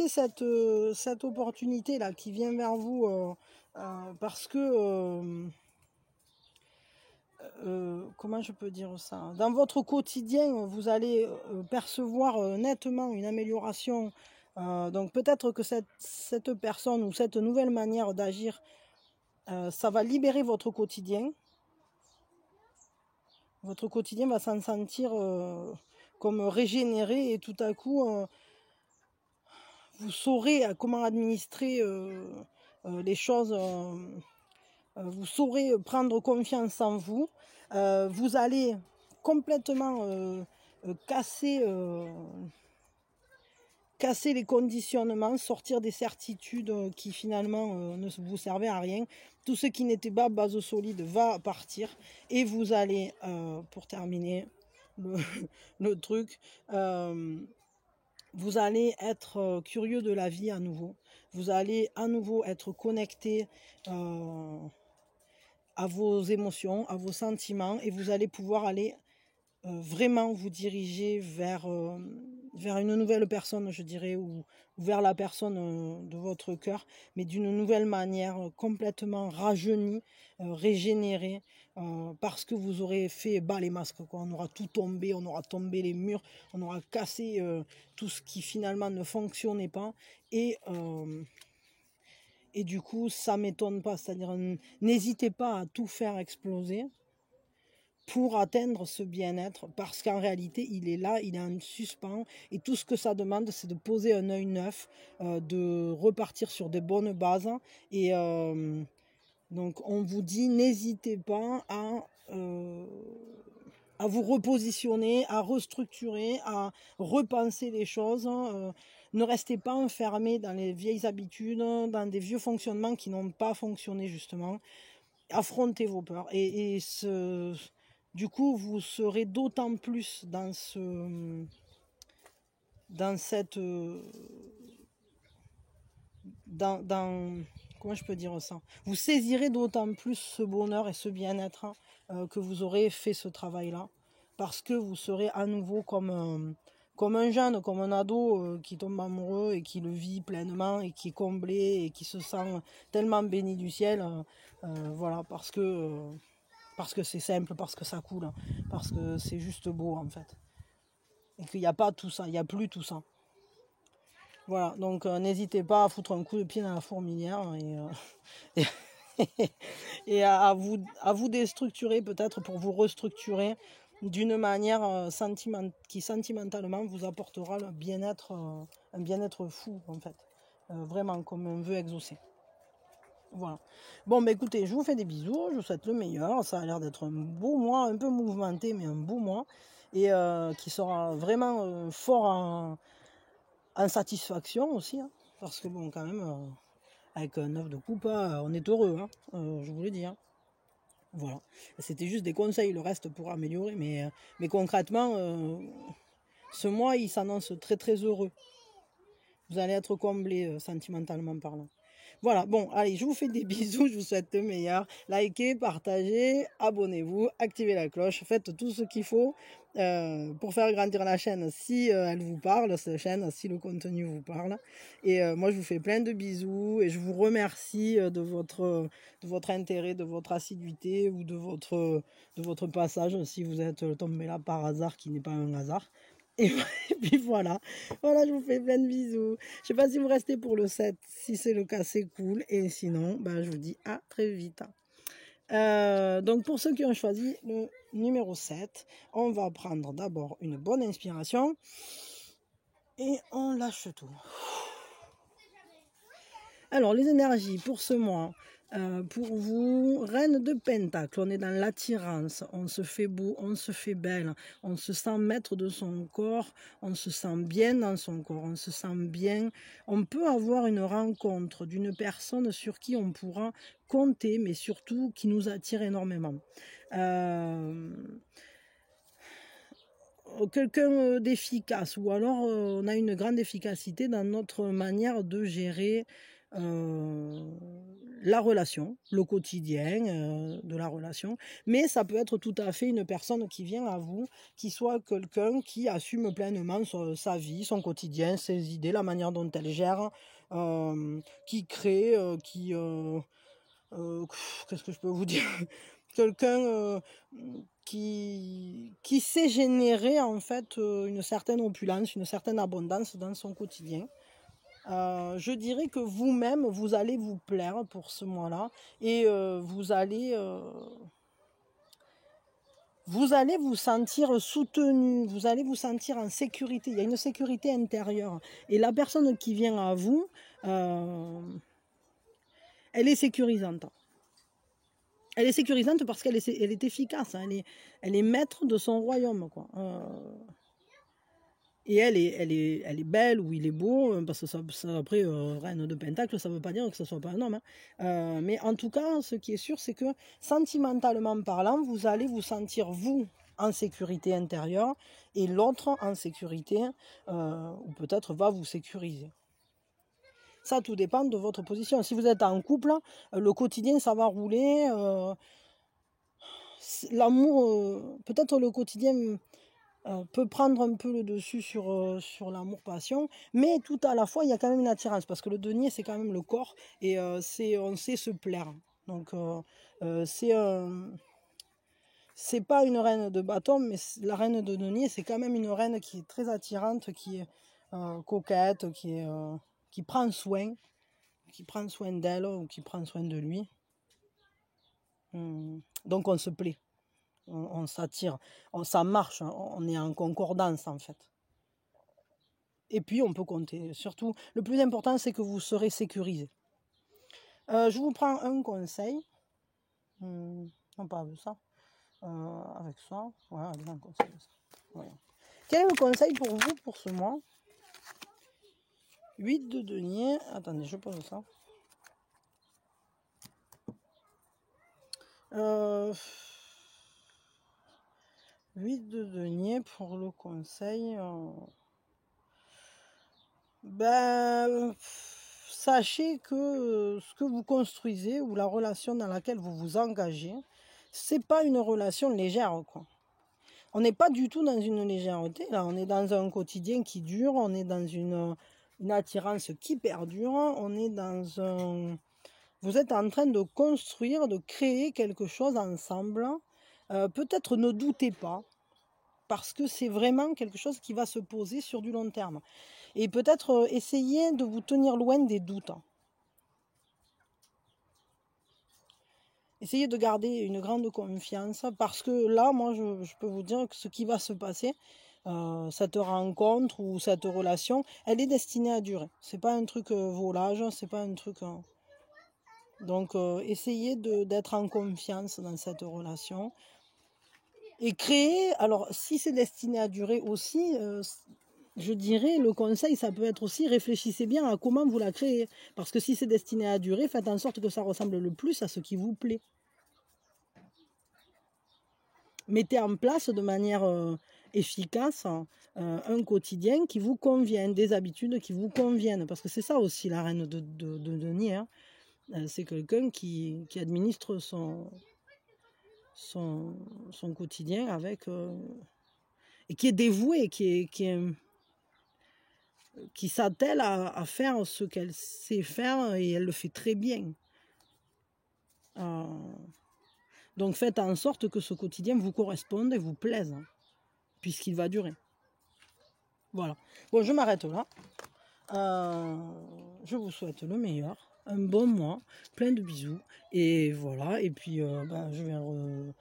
S1: cette opportunité là qui vient vers vous parce que comment je peux dire ça, dans votre quotidien vous allez percevoir nettement une amélioration, donc peut-être que cette personne ou cette nouvelle manière d'agir, ça va libérer votre quotidien va s'en sentir comme régénéré, et tout à coup vous saurez comment administrer les choses, vous saurez prendre confiance en vous, vous allez complètement casser les conditionnements, sortir des certitudes qui finalement ne vous servaient à rien. Tout ce qui n'était pas base solide va partir, et vous allez, pour terminer le truc, vous allez être curieux de la vie à nouveau. Vous allez à nouveau être connecté à vos émotions, à vos sentiments, et vous allez pouvoir aller vraiment vous diriger vers une nouvelle personne, je dirais, ou vers la personne de votre cœur, mais d'une nouvelle manière, complètement rajeunie, régénérée, parce que vous aurez fait bas les masques, quoi. On aura tout tombé, on aura tombé les murs, on aura cassé tout ce qui finalement ne fonctionnait pas, et du coup ça m'étonne pas, c'est-à-dire n'hésitez pas à tout faire exploser pour atteindre ce bien-être, parce qu'en réalité il est là, il est en suspens, et tout ce que ça demande, c'est de poser un œil neuf, de repartir sur des bonnes bases, et donc on vous dit, n'hésitez pas à vous repositionner, à restructurer, à repenser les choses. Ne restez pas enfermés dans les vieilles habitudes, dans des vieux fonctionnements qui n'ont pas fonctionné justement. Affrontez vos peurs, et du coup vous serez d'autant plus dans cette comment je peux dire ça, vous saisirez d'autant plus ce bonheur et ce bien-être que vous aurez fait ce travail-là, parce que vous serez à nouveau comme un jeune, comme un ado qui tombe amoureux et qui le vit pleinement et qui est comblé et qui se sent tellement béni du ciel, voilà, parce que c'est simple, parce que ça coule, parce que c'est juste beau en fait, et qu'il n'y a pas tout ça, il n'y a plus tout ça. Voilà, donc n'hésitez pas à foutre un coup de pied dans la fourmilière, et à vous déstructurer peut-être pour vous restructurer d'une manière qui sentimentalement vous apportera le bien-être, un bien-être fou en fait, vraiment comme un vœu exaucé. Voilà. Bon, bah écoutez, je vous fais des bisous, je vous souhaite le meilleur. Ça a l'air d'être un beau mois, un peu mouvementé, mais un beau mois, et qui sera vraiment fort en satisfaction aussi, hein, parce que bon, quand même, avec un œuf de coupe, on est heureux, hein, je vous le dis. Hein. Voilà. C'était juste des conseils, le reste pour améliorer, mais concrètement, ce mois, il s'annonce très très heureux. Vous allez être comblé sentimentalement parlant. Voilà, bon, allez, je vous fais des bisous, je vous souhaite le meilleur. Likez, partagez, abonnez-vous, activez la cloche, faites tout ce qu'il faut pour faire grandir la chaîne si elle vous parle, cette chaîne, si le contenu vous parle. Et moi, je vous fais plein de bisous et je vous remercie de votre intérêt, de votre assiduité ou de votre passage si vous êtes tombé là par hasard, qui n'est pas un hasard. Et puis voilà, je vous fais plein de bisous. Je sais pas si vous restez pour le 7, si c'est le cas c'est cool, et sinon je vous dis à très vite. Donc pour ceux qui ont choisi le numéro 7, on va prendre d'abord une bonne inspiration et on lâche tout. Alors les énergies pour ce mois, pour vous, Reine de Pentacle, on est dans l'attirance, on se fait beau, on se fait belle, on se sent maître de son corps, on se sent bien dans son corps, on se sent bien. On peut avoir une rencontre d'une personne sur qui on pourra compter, mais surtout qui nous attire énormément. Quelqu'un d'efficace, ou alors on a une grande efficacité dans notre manière de gérer la relation, le quotidien de la relation, mais ça peut être tout à fait une personne qui vient à vous, qui soit quelqu'un qui assume pleinement sa vie, son quotidien, ses idées, la manière dont elle gère, qui crée, qu'est-ce que je peux vous dire, quelqu'un qui sait générer en fait une certaine opulence, une certaine abondance dans son quotidien. Je dirais que vous-même, vous allez vous plaire pour ce mois-là et vous allez vous sentir soutenu, vous allez vous sentir en sécurité. Il y a une sécurité intérieure. Et la personne qui vient à vous, elle est sécurisante. Elle est sécurisante parce qu'elle est efficace, hein. Elle est maître de son royaume, quoi. Et elle est belle ou il est beau, parce que ça après, Reine de Pentacle, ça ne veut pas dire que ce ne soit pas un homme. Hein. Mais en tout cas, ce qui est sûr, c'est que sentimentalement parlant, vous allez vous sentir, vous, en sécurité intérieure, et l'autre en sécurité, ou peut-être va vous sécuriser. Ça, tout dépend de votre position. Si vous êtes en couple, le quotidien, ça va rouler. L'amour, peut-être le quotidien peut prendre un peu le dessus sur l'amour-passion, mais tout à la fois, il y a quand même une attirance, parce que le denier, c'est quand même le corps, et on sait se plaire. Donc, c'est pas une reine de bâton, mais la reine de denier, c'est quand même une reine qui est très attirante, qui est coquette, qui prend soin d'elle, ou qui prend soin de lui. Donc on se plaît, on s'attire, ça marche, on est en concordance en fait. Et puis on peut compter, surtout, le plus important c'est que vous serez sécurisé. Je vous prends un conseil, non pas avec ça, avec ça, voilà, un conseil. Voilà. Quel est le conseil pour vous pour ce mois? 8 de denier, attendez, je pose ça. 8 de denier pour le conseil. Sachez que ce que vous construisez ou la relation dans laquelle vous vous engagez, c'est pas une relation légère, quoi. On n'est pas du tout dans une légèreté, là. On est dans un quotidien qui dure, on est dans une attirance qui perdure, on est dans un... Vous êtes en train de construire, de créer quelque chose ensemble. Peut-être ne doutez pas, parce que c'est vraiment quelque chose qui va se poser sur du long terme. Et peut-être essayez de vous tenir loin des doutes. Essayez de garder une grande confiance, parce que là, moi, je peux vous dire que ce qui va se passer, cette rencontre ou cette relation, elle est destinée à durer. C'est pas un truc volage, c'est pas un truc... Donc, essayez d'être en confiance dans cette relation. Et créer, alors si c'est destiné à durer aussi, je dirais, le conseil, ça peut être aussi, réfléchissez bien à comment vous la créez. Parce que si c'est destiné à durer, faites en sorte que ça ressemble le plus à ce qui vous plaît. mettez en place de manière efficace un quotidien qui vous convienne, des habitudes qui vous conviennent, parce que c'est ça aussi la reine de denier, hein. C'est quelqu'un qui administre son quotidien avec et qui est dévoué, qui s'attelle à faire ce qu'elle sait faire, et elle le fait très bien. Donc faites en sorte que ce quotidien vous corresponde et vous plaise, hein, puisqu'il va durer. Voilà. Bon, je m'arrête là. Je vous souhaite le meilleur, un bon mois, plein de bisous. Et voilà. Et puis, je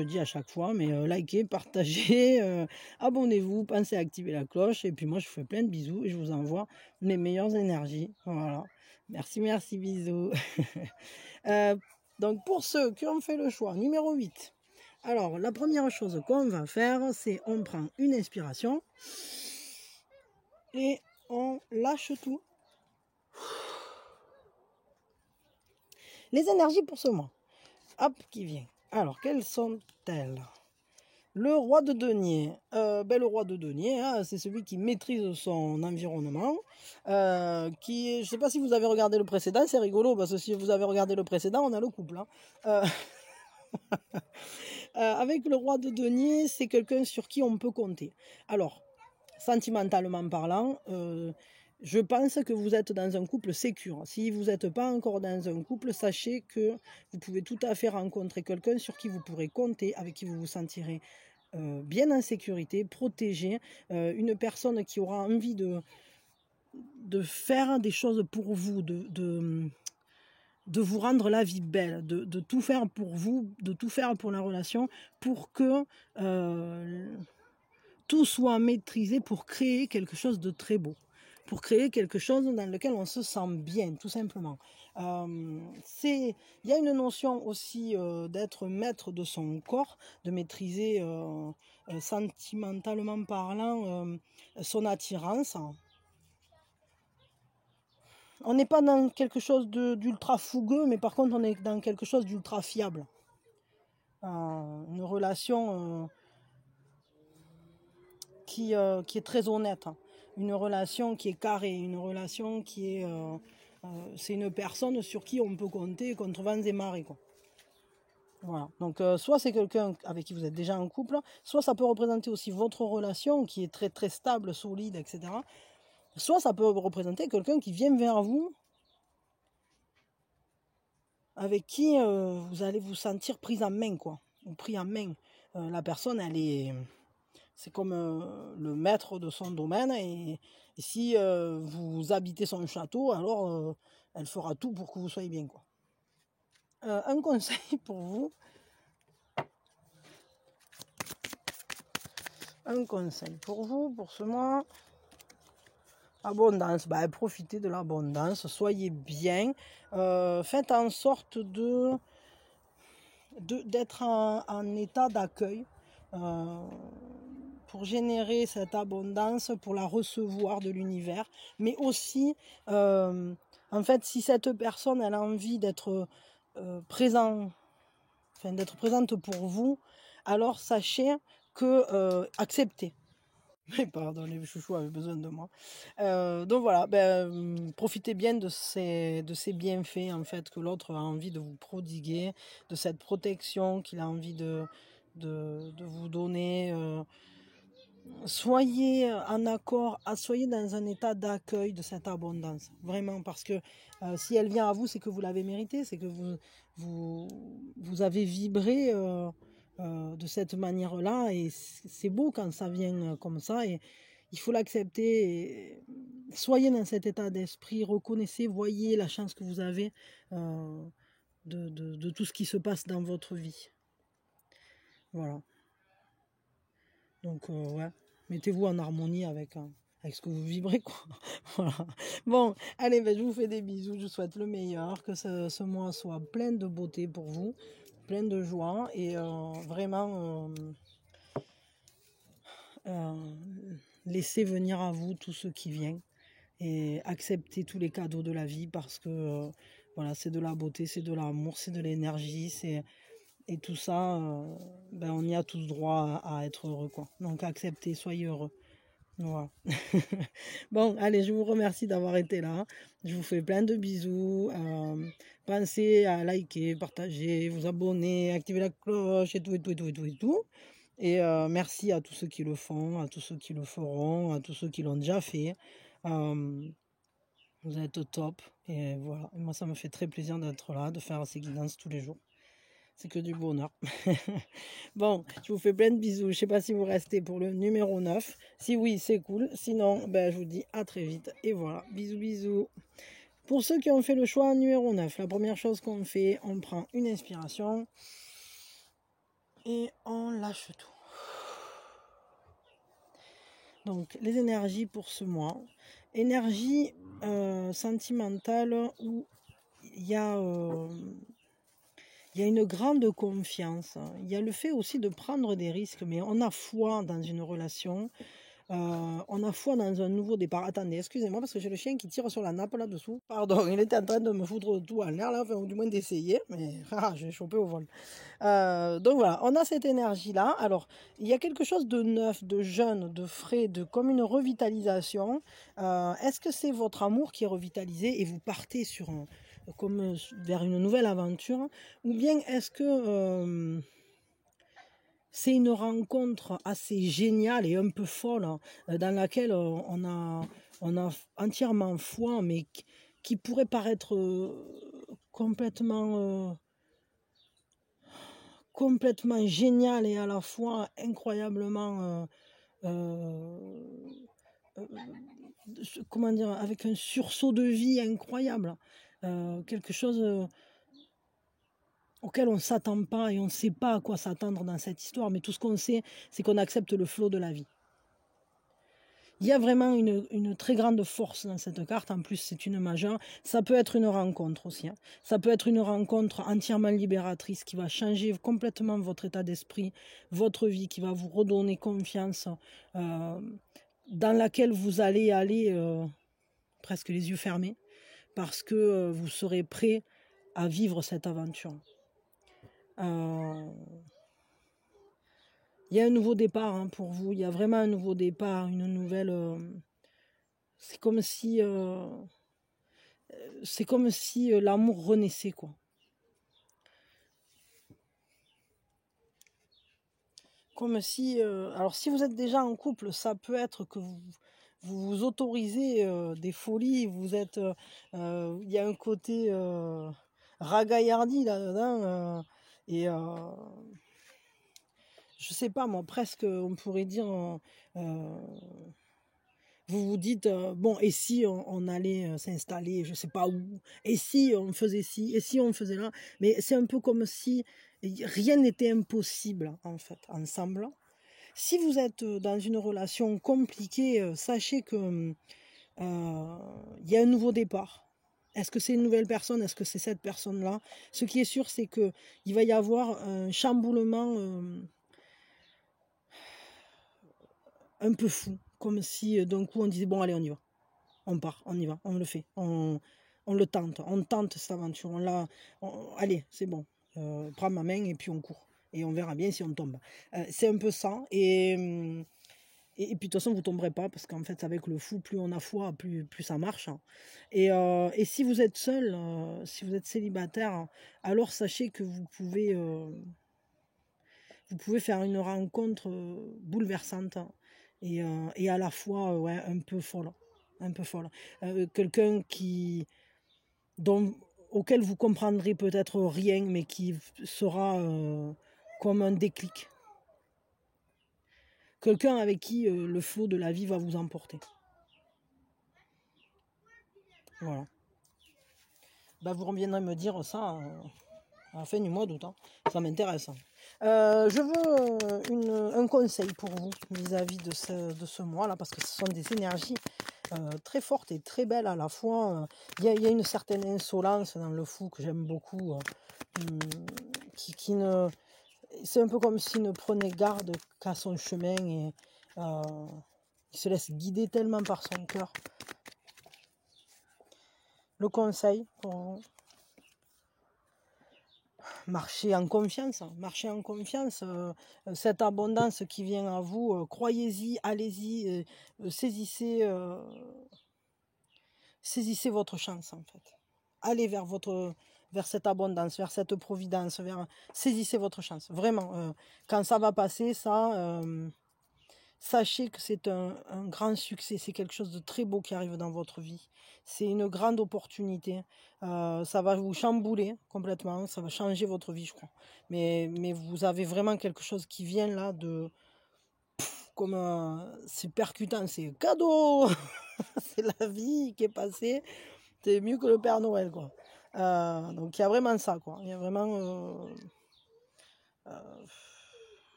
S1: dis à chaque fois, mais likez, partagez, abonnez-vous, pensez à activer la cloche. Et puis moi, je vous fais plein de bisous et je vous envoie mes meilleures énergies. Voilà. Merci, merci, bisous. Donc, pour ceux qui ont fait le choix, numéro 8. Alors, la première chose qu'on va faire, c'est on prend une inspiration et on lâche tout. Les énergies pour ce mois. Hop, qui vient. Alors, quelles sont-elles? Le roi de denier. Le roi de denier, hein, c'est celui qui maîtrise son environnement. Je ne sais pas si vous avez regardé le précédent, c'est rigolo, parce que si vous avez regardé le précédent, on a le couple. Hein. Avec le roi de denier, c'est quelqu'un sur qui on peut compter. Alors, sentimentalement parlant, je pense que vous êtes dans un couple sécure. Si vous n'êtes pas encore dans un couple, sachez que vous pouvez tout à fait rencontrer quelqu'un sur qui vous pourrez compter, avec qui vous vous sentirez bien en sécurité, protégé, une personne qui aura envie de faire des choses pour vous, de vous rendre la vie belle, de tout faire pour vous, de tout faire pour la relation, pour que tout soit maîtrisé, pour créer quelque chose de très beau, pour créer quelque chose dans lequel on se sent bien, tout simplement. Il y a une notion aussi d'être maître de son corps, de maîtriser sentimentalement parlant son attirance. On n'est pas dans quelque chose d'ultra fougueux, mais par contre on est dans quelque chose d'ultra fiable. Une relation qui est très honnête, hein. Une relation qui est carrée, une relation qui est... c'est une personne sur qui on peut compter contre vents et marées, quoi. Voilà. Donc soit c'est quelqu'un avec qui vous êtes déjà en couple, soit ça peut représenter aussi votre relation qui est très très stable, solide, etc. Soit ça peut représenter quelqu'un qui vient vers vous, avec qui vous allez vous sentir prise en main, quoi. Ou pris en main. La personne, c'est comme le maître de son domaine, et si vous habitez son château, alors elle fera tout pour que vous soyez bien, quoi. Un conseil pour vous. Un conseil pour vous, pour ce mois. Abondance, profitez de l'abondance, soyez bien, faites en sorte d'être en état d'accueil pour générer cette abondance, pour la recevoir de l'univers, mais aussi, en fait, si cette personne elle a envie d'être d'être présente pour vous, alors sachez que acceptez. Pardon, les chouchous avaient besoin de moi. Donc voilà, profitez bien de ces bienfaits, en fait, que l'autre a envie de vous prodiguer, de cette protection qu'il a envie de vous donner. Soyez en accord, soyez dans un état d'accueil de cette abondance, vraiment, parce que si elle vient à vous, c'est que vous l'avez méritée, c'est que vous avez vibré de cette manière-là, et c'est beau quand ça vient comme ça, et il faut l'accepter. Soyez dans cet état d'esprit, reconnaissez, voyez la chance que vous avez de tout ce qui se passe dans votre vie. Voilà. Donc, ouais, mettez-vous en harmonie avec ce que vous vibrez, quoi. Voilà. Bon, allez, je vous fais des bisous, je vous souhaite le meilleur, que ce mois soit plein de beauté pour vous, plein de joie, et vraiment laissez venir à vous tout ce qui vient, et acceptez tous les cadeaux de la vie, parce que voilà, c'est de la beauté, c'est de l'amour, c'est de l'énergie, et tout ça, ben, on y a tous droit à être heureux, quoi. Donc acceptez, soyez heureux. Voilà. Bon, allez, je vous remercie d'avoir été là. Je vous fais plein de bisous. Pensez à liker, partager, vous abonner, activer la cloche et tout, et tout, et tout, et tout, et tout. Et merci à tous ceux qui le font, à tous ceux qui le feront, à tous ceux qui l'ont déjà fait. Vous êtes au top. Et voilà, moi ça me fait très plaisir d'être là, de faire ces guidances tous les jours. C'est que du bonheur. Bon, je vous fais plein de bisous. Je ne sais pas si vous restez pour le numéro 9. Si oui, c'est cool. Sinon, ben, je vous dis à très vite. Et voilà, bisous, bisous. Pour ceux qui ont fait le choix numéro 9, la première chose qu'on fait, on prend une inspiration et on lâche tout. Donc, les énergies pour ce mois. Énergie sentimentale où il y a une grande confiance. Il y a le fait aussi de prendre des risques, mais on a foi dans une relation. On a foi dans un nouveau départ. Attendez, excusez-moi parce que j'ai le chien qui tire sur la nappe là-dessous. Pardon, il était en train de me foutre tout en l'air là, enfin, ou du moins d'essayer, mais j'ai chopé au vol. Donc voilà, on a cette énergie-là. Alors, il y a quelque chose de neuf, de jeune, de frais, de comme une revitalisation. Est-ce que c'est votre amour qui est revitalisé et vous partez comme vers une nouvelle aventure, ou bien est-ce que c'est une rencontre assez géniale et un peu folle dans laquelle on a entièrement foi, mais qui pourrait paraître complètement génial et à la fois incroyablement comment dire, avec un sursaut de vie incroyable, quelque chose auquel on ne s'attend pas et on ne sait pas à quoi s'attendre dans cette histoire, mais tout ce qu'on sait, c'est qu'on accepte le flot de la vie. Il y a vraiment une très grande force dans cette carte. En plus, c'est une majeure. Ça peut être une rencontre aussi. Hein. Ça peut être une rencontre entièrement libératrice qui va changer complètement votre état d'esprit, votre vie, qui va vous redonner confiance, dans laquelle vous allez aller presque les yeux fermés, parce que vous serez prêt à vivre cette aventure. Il y a un nouveau départ hein, pour vous. Il y a vraiment un nouveau départ, une nouvelle... c'est comme si l'amour renaissait, quoi. Comme si... alors, si vous êtes déjà en couple, ça peut être que vous autorisez des folies. Vous êtes... il y a un côté ragaillardi là-dedans. Et... je sais pas, moi, presque, on pourrait dire... vous vous dites, bon, et si on allait s'installer, je sais pas où, et si on faisait ci, et si on faisait là, mais c'est un peu comme si rien n'était impossible, en fait, ensemble. Si vous êtes dans une relation compliquée, sachez que il y a un nouveau départ. Est-ce que c'est une nouvelle personne? Est-ce que c'est cette personne-là? Ce qui est sûr, c'est qu'il va y avoir un chamboulement un peu fou, comme si d'un coup on disait bon allez on y va, on part, on y va, on le fait, on le tente, on tente cette aventure, allez c'est bon, prends ma main et puis on court et on verra bien si on tombe. C'est un peu ça et puis de toute façon vous tomberez pas parce qu'en fait avec le fou plus on a foi plus ça marche hein. Et si vous êtes seul, si vous êtes célibataire, alors sachez que vous pouvez faire une rencontre bouleversante et à la fois ouais, un peu folle. Quelqu'un auquel vous comprendrez peut-être rien, mais qui sera comme un déclic. Quelqu'un avec qui le flot de la vie va vous emporter. Voilà. Ben, vous reviendrez me dire ça à la fin du mois d'août. Hein. Ça m'intéresse. Je veux un conseil pour vous vis-à-vis de ce mois-là, parce que ce sont des énergies très fortes et très belles à la fois. Il y a une certaine insolence dans le fou que j'aime beaucoup, c'est un peu comme s'il ne prenait garde qu'à son chemin et il se laisse guider tellement par son cœur. Le conseil pour vous. marchez en confiance, cette abondance qui vient à vous, croyez-y, allez-y, saisissez votre chance en fait. Allez vers cette abondance, vers cette providence, saisissez votre chance, vraiment. Quand ça va passer, ça, sachez que c'est un grand succès, c'est quelque chose de très beau qui arrive dans votre vie. C'est une grande opportunité. Ça va vous chambouler complètement, ça va changer votre vie, je crois. Mais vous avez vraiment quelque chose qui vient là c'est percutant, c'est cadeau. C'est la vie qui est passée. C'est mieux que le Père Noël, quoi. Donc il y a vraiment ça, quoi. Il y a vraiment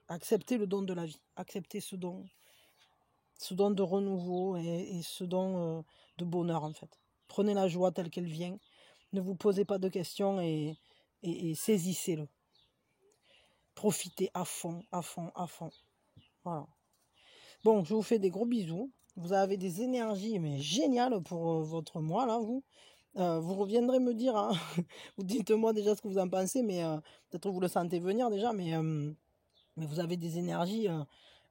S1: accepter le don de la vie, accepter ce don de renouveau et ce don de bonheur en fait. Prenez la joie telle qu'elle vient, ne vous posez pas de questions et saisissez-le. Profitez à fond, à fond, à fond. Voilà. Bon, je vous fais des gros bisous. Vous avez des énergies mais géniales pour votre mois là, vous. Vous reviendrez me dire, hein, vous dites-moi déjà ce que vous en pensez, mais peut-être vous le sentez venir déjà, mais vous avez des énergies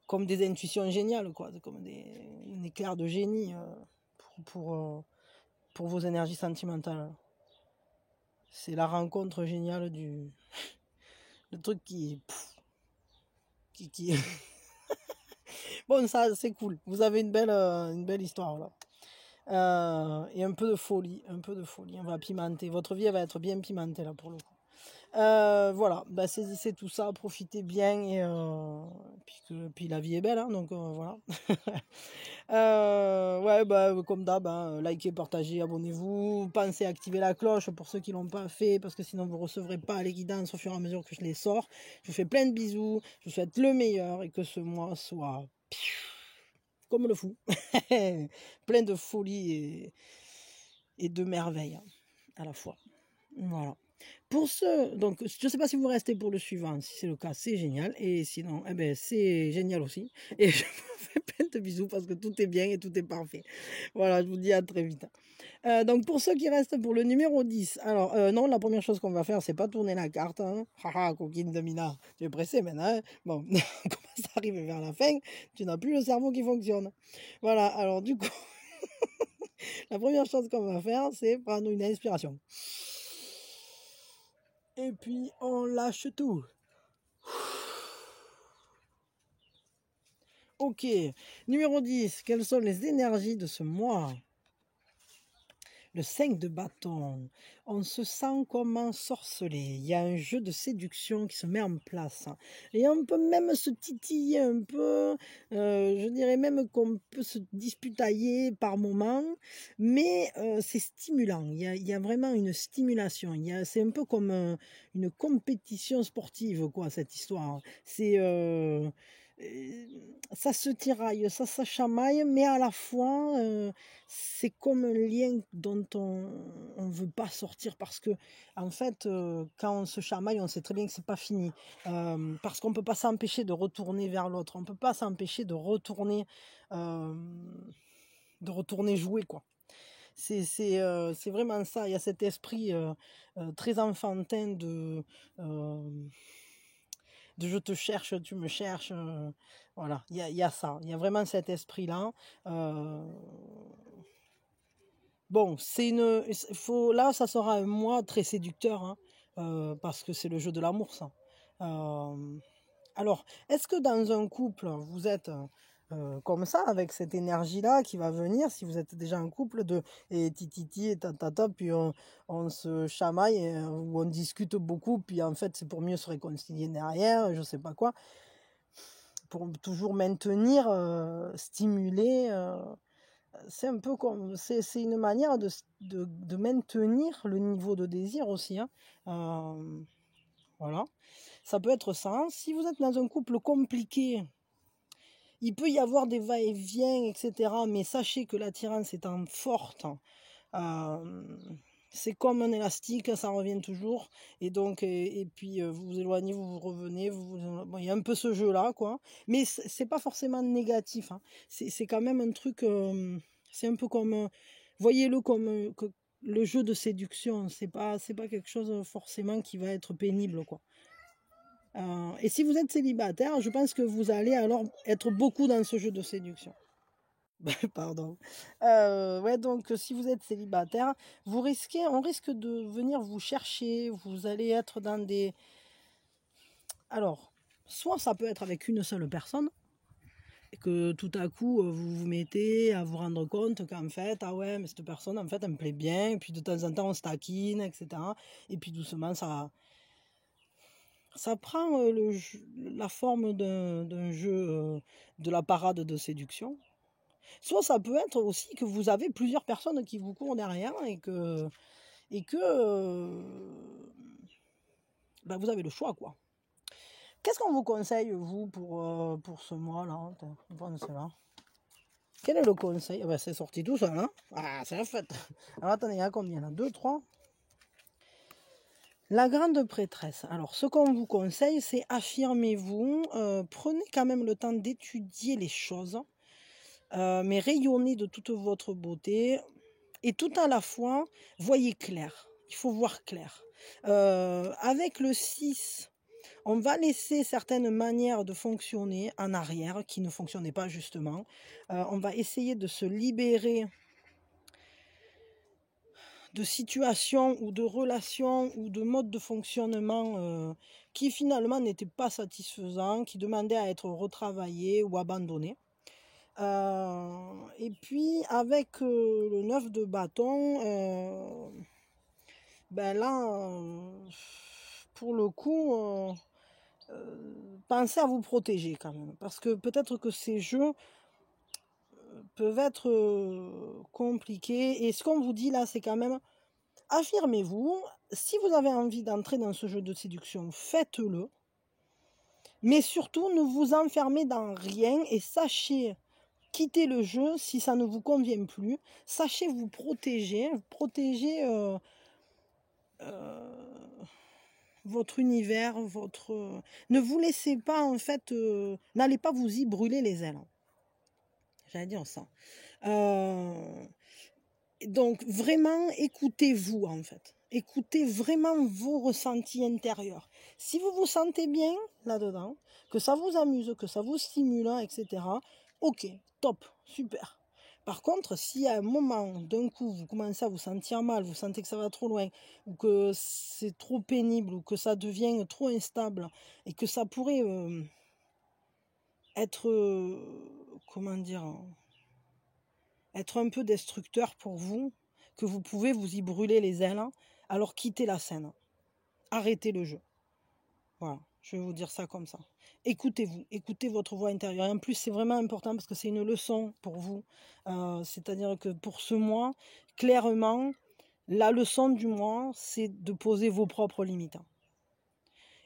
S1: comme des intuitions géniales, quoi, comme un éclair de génie pour vos énergies sentimentales. C'est la rencontre géniale le truc qui bon, ça c'est cool. Vous avez une belle histoire là. Et un peu de folie, On va pimenter. Votre vie elle va être bien pimentée là pour le coup. Voilà, saisissez tout ça, profitez bien et puis la vie est belle, hein, donc voilà. Ouais, comme d'hab, hein, likez, partagez, abonnez-vous, pensez à activer la cloche pour ceux qui l'ont pas fait, parce que sinon vous recevrez pas les guidances au fur et à mesure que je les sors. Je vous fais plein de bisous, je vous souhaite le meilleur et que ce mois soit comme le fou, plein de folie et de merveilles à la fois. Voilà. Pour ceux, donc je ne sais pas si vous restez pour le suivant, si c'est le cas, c'est génial, et sinon, c'est génial aussi, et je vous fais plein de bisous parce que tout est bien et tout est parfait. Voilà, je vous dis à très vite. Donc pour ceux qui restent pour le numéro 10, alors non, la première chose qu'on va faire, c'est pas tourner la carte, hein. Haha, coquine de Mina, tu es pressé maintenant, hein. Bon, comment ça arrive vers la fin, tu n'as plus le cerveau qui fonctionne. Voilà, alors du coup, la première chose qu'on va faire, c'est prendre une inspiration. Et puis on lâche tout. Ok, numéro 10, quelles sont les énergies de ce mois? Le 5 de bâton, on se sent comme ensorcelé, il y a un jeu de séduction qui se met en place. Et on peut même se titiller un peu, je dirais même qu'on peut se disputailler par moments, mais c'est stimulant, il y a vraiment une stimulation, c'est un peu comme une compétition sportive, quoi, cette histoire. Ça se tiraille, ça chamaille, mais à la fois, c'est comme un lien dont on veut pas sortir parce que, en fait, quand on se chamaille, on sait très bien que c'est pas fini. Parce qu'on peut pas s'empêcher de retourner vers l'autre. On peut pas s'empêcher de retourner jouer, quoi. C'est vraiment ça. Il y a cet esprit très enfantin de je te cherche, tu me cherches. Voilà, il y a ça. Il y a vraiment cet esprit-là. Bon, là, ça sera un mois très séducteur, hein, parce que c'est le jeu de l'amour, ça. Alors, est-ce que dans un couple, vous êtes comme ça, avec cette énergie-là qui va venir, si vous êtes déjà un couple et tititi et tatata, puis on se chamaille, ou on discute beaucoup, puis en fait, c'est pour mieux se réconcilier derrière, je sais pas quoi, pour toujours maintenir, stimuler... c'est un peu comme c'est une manière de maintenir le niveau de désir aussi, hein. Voilà, ça peut être ça. Si vous êtes dans un couple compliqué, il peut y avoir des va-et-vient, etc., mais sachez que l'attirance étant forte, c'est comme un élastique, ça revient toujours, et donc et puis vous vous éloignez, vous revenez, bon, il y a un peu ce jeu là, quoi, mais c'est pas forcément négatif, hein. C'est quand même un truc, c'est un peu comme voyez-le le jeu de séduction, c'est pas quelque chose forcément qui va être pénible, quoi. Et si vous êtes célibataire, je pense que vous allez alors être beaucoup dans ce jeu de séduction. Pardon. Ouais, donc si vous êtes célibataire, on risque de venir vous chercher, vous allez être dans des... Alors, soit ça peut être avec une seule personne, et que tout à coup, vous vous mettez à vous rendre compte qu'en fait, ah ouais, mais cette personne, en fait, elle me plaît bien, et puis de temps en temps, on se taquine, etc. Et puis doucement, ça prend la forme d'un jeu de la parade de séduction. Soit ça peut être aussi que vous avez plusieurs personnes qui vous courent derrière et que ben vous avez le choix, quoi. Qu'est-ce qu'on vous conseille, vous, pour ce mois-là? Là. Quel est le conseil? Ben, c'est sorti tout seul, hein? Ah, c'est la fête. Alors attendez, il y a combien là? 2, 3. La grande prêtresse. Alors, ce qu'on vous conseille, c'est affirmez-vous, prenez quand même le temps d'étudier les choses, mais rayonnez de toute votre beauté, et tout à la fois, voyez clair. Il faut voir clair. Avec le 6, on va laisser certaines manières de fonctionner en arrière qui ne fonctionnaient pas justement. On va essayer de se libérer de situations ou de relations ou de modes de fonctionnement qui finalement n'étaient pas satisfaisants, qui demandaient à être retravaillés ou abandonnés. Et puis avec le 9 de bâton, ben là, pour le coup, pensez à vous protéger quand même. Parce que peut-être que ces jeux peuvent être compliqués. Et ce qu'on vous dit là, c'est quand même, affirmez-vous. Si vous avez envie d'entrer dans ce jeu de séduction, faites-le. Mais surtout, ne vous enfermez dans rien et sachez quitter le jeu si ça ne vous convient plus. Sachez vous protéger votre univers, ne vous laissez pas, en fait, n'allez pas vous y brûler les ailes. J'allais dire ça. Donc, vraiment, écoutez-vous, en fait. Écoutez vraiment vos ressentis intérieurs. Si vous vous sentez bien là-dedans, que ça vous amuse, que ça vous stimule, etc., ok, top, super. Par contre, si à un moment, d'un coup, vous commencez à vous sentir mal, vous sentez que ça va trop loin, ou que c'est trop pénible, ou que ça devient trop instable, et que ça pourrait être, comment dire, être un peu destructeur pour vous, que vous pouvez vous y brûler les ailes, alors quittez la scène. Arrêtez le jeu. Voilà, je vais vous dire ça comme ça. Écoutez-vous, écoutez votre voix intérieure. Et en plus, c'est vraiment important parce que c'est une leçon pour vous. C'est-à-dire que pour ce mois, clairement, la leçon du mois, c'est de poser vos propres limites.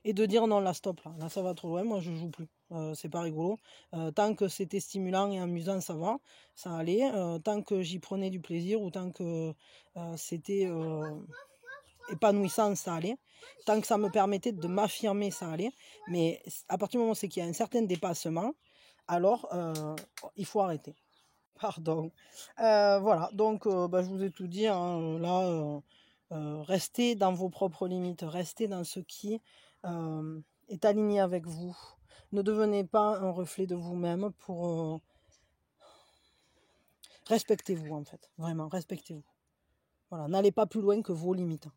S1: Et de dire non, là, stop, là ça va trop loin, moi je joue plus. C'est pas rigolo. Tant que c'était stimulant et amusant, ça va, ça allait. Tant que j'y prenais du plaisir ou tant que c'était épanouissant, ça allait. Tant que ça me permettait de m'affirmer, ça allait. Mais à partir du moment où c'est qu'il y a un certain dépassement, alors il faut arrêter. Pardon. Voilà, donc je vous ai tout dit, hein, là, restez dans vos propres limites, restez dans ce qui est aligné avec vous. Ne devenez pas un reflet de vous-même pour... respectez-vous en fait, vraiment, respectez-vous. Voilà, n'allez pas plus loin que vos limites.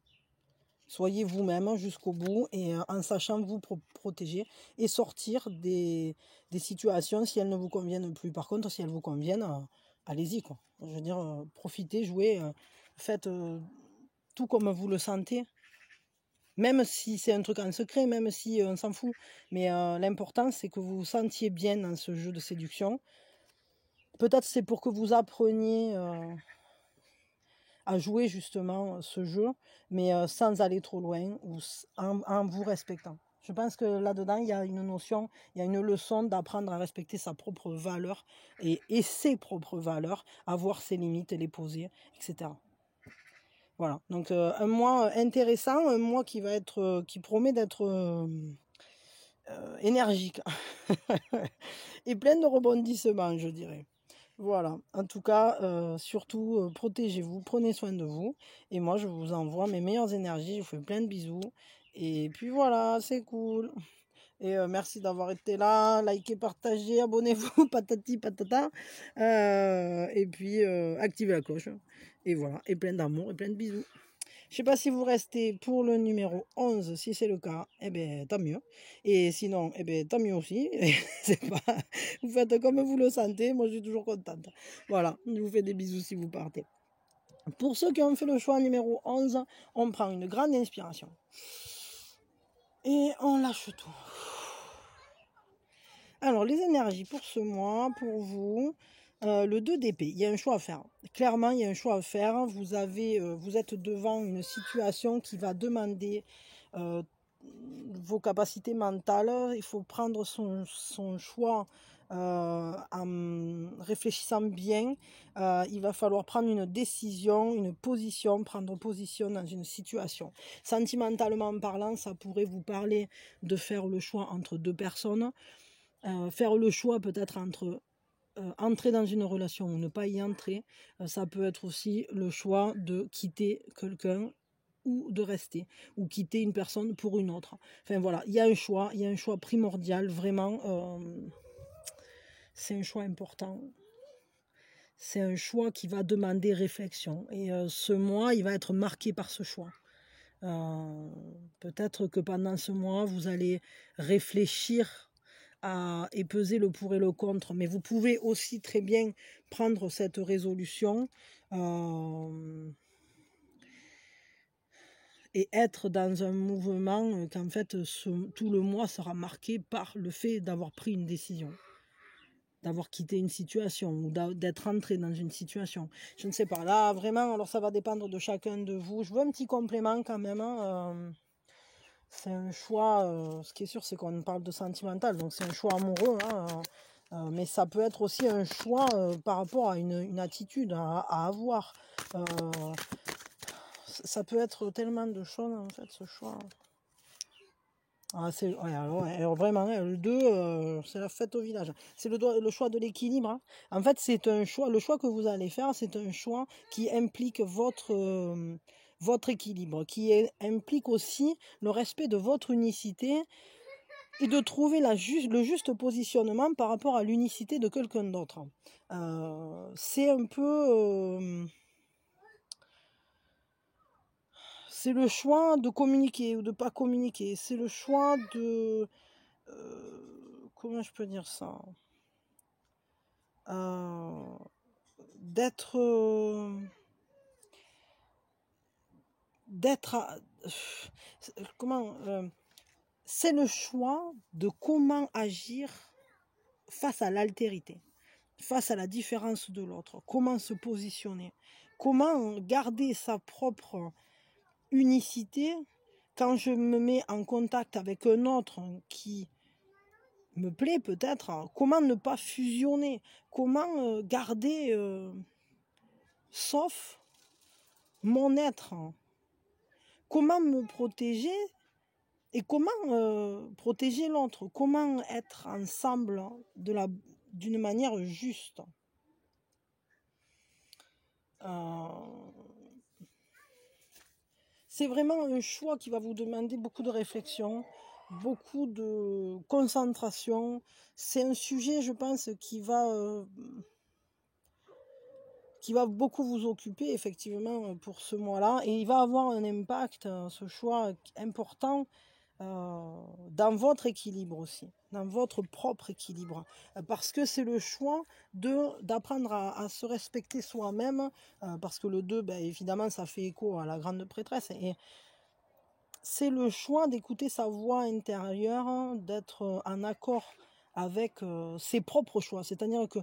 S1: Soyez vous-même jusqu'au bout et en sachant vous protéger et sortir des situations si elles ne vous conviennent plus. Par contre, si elles vous conviennent, allez-y, quoi. Je veux dire, profitez, jouez, faites tout comme vous le sentez. Même si c'est un truc en secret, même si on s'en fout. Mais l'important, c'est que vous vous sentiez bien dans ce jeu de séduction. Peut-être c'est pour que vous appreniez à jouer justement ce jeu, mais sans aller trop loin ou en vous respectant. Je pense que là-dedans, il y a une notion, il y a une leçon d'apprendre à respecter sa propre valeur et ses propres valeurs, à voir ses limites, les poser, etc. Voilà, donc un mois intéressant, un mois qui va être, qui promet d'être énergique et plein de rebondissements, je dirais. Voilà, en tout cas, surtout protégez-vous, prenez soin de vous. Et moi, je vous envoie mes meilleures énergies, je vous fais plein de bisous. Et puis voilà, c'est cool. Et merci d'avoir été là, likez, partagez, abonnez-vous, patati patata. Et puis activez la cloche. Et voilà, et plein d'amour et plein de bisous. Je sais pas si vous restez pour le numéro 11, si c'est le cas, eh bien tant mieux. Et sinon, eh bien tant mieux aussi. C'est pas... Vous faites comme vous le sentez, moi je suis toujours contente. Voilà, je vous fais des bisous si vous partez. Pour ceux qui ont fait le choix numéro 11, on prend une grande inspiration. Et on lâche tout. Alors, les énergies pour ce mois, pour vous, le 2 d'épée, il y a un choix à faire. Clairement, il y a un choix à faire. Vous êtes devant une situation qui va demander vos capacités mentales. Il faut prendre son choix en réfléchissant bien. Il va falloir prendre une décision, une position, prendre position dans une situation. Sentimentalement parlant, ça pourrait vous parler de faire le choix entre deux personnes. Faire le choix peut-être entre entrer dans une relation ou ne pas y entrer. Ça peut être aussi le choix de quitter quelqu'un ou de rester, ou quitter une personne pour une autre. Enfin voilà, il y a un choix primordial, vraiment, c'est un choix important. C'est un choix qui va demander réflexion. Et ce mois, il va être marqué par ce choix. Peut-être que pendant ce mois, vous allez réfléchir et peser le pour et le contre, mais vous pouvez aussi très bien prendre cette résolution et être dans un mouvement qu'en fait tout le mois sera marqué par le fait d'avoir pris une décision, d'avoir quitté une situation ou d'être entré dans une situation. Je ne sais pas, là vraiment, alors ça va dépendre de chacun de vous. Je veux un petit complément quand même, hein, c'est un choix, ce qui est sûr, c'est qu'on parle de sentimental, donc c'est un choix amoureux, hein, mais ça peut être aussi un choix par rapport à une attitude à avoir. Ça peut être tellement de choses, en fait, ce choix. Ah, ouais, alors vraiment, hein, le 2, c'est la fête au village. C'est le choix de l'équilibre, hein. En fait, c'est un choix. Le choix que vous allez faire, c'est un choix qui implique votre équilibre, implique aussi le respect de votre unicité et de trouver le juste positionnement par rapport à l'unicité de quelqu'un d'autre. C'est un peu... c'est le choix de communiquer ou de pas communiquer. C'est le choix de... comment je peux dire ça, d'être comment c'est le choix de comment agir face à l'altérité, face à la différence de l'autre, comment se positionner, comment garder sa propre unicité quand je me mets en contact avec un autre qui me plaît peut-être, comment ne pas fusionner, comment garder sauf mon être, comment me protéger et comment protéger l'autre, comment être ensemble d'une manière juste. C'est vraiment un choix qui va vous demander beaucoup de réflexion, beaucoup de concentration. C'est un sujet, je pense, qui va beaucoup vous occuper effectivement pour ce mois-là, et il va avoir un impact, ce choix important, dans votre équilibre aussi, dans votre propre équilibre, parce que c'est le choix d'apprendre à se respecter soi-même, parce que le 2, ben, évidemment, ça fait écho à la grande prêtresse, et c'est le choix d'écouter sa voix intérieure, hein, d'être en accord avec ses propres choix, c'est-à-dire que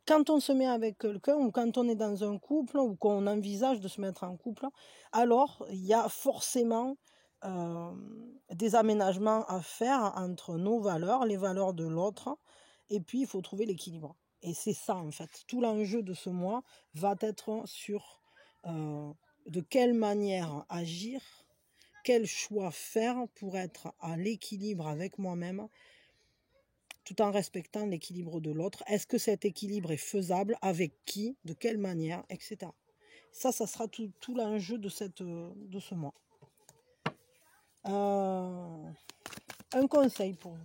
S1: quand on se met avec quelqu'un ou quand on est dans un couple ou qu'on envisage de se mettre en couple, alors il y a forcément des aménagements à faire entre nos valeurs, les valeurs de l'autre, et puis il faut trouver l'équilibre. Et c'est ça en fait. Tout l'enjeu de ce mois va être sur de quelle manière agir, quel choix faire pour être à l'équilibre avec moi-même tout en respectant l'équilibre de l'autre. Est-ce que cet équilibre est faisable? Avec qui? De quelle manière? Etc. Ça sera tout l'enjeu de ce mois. Un conseil pour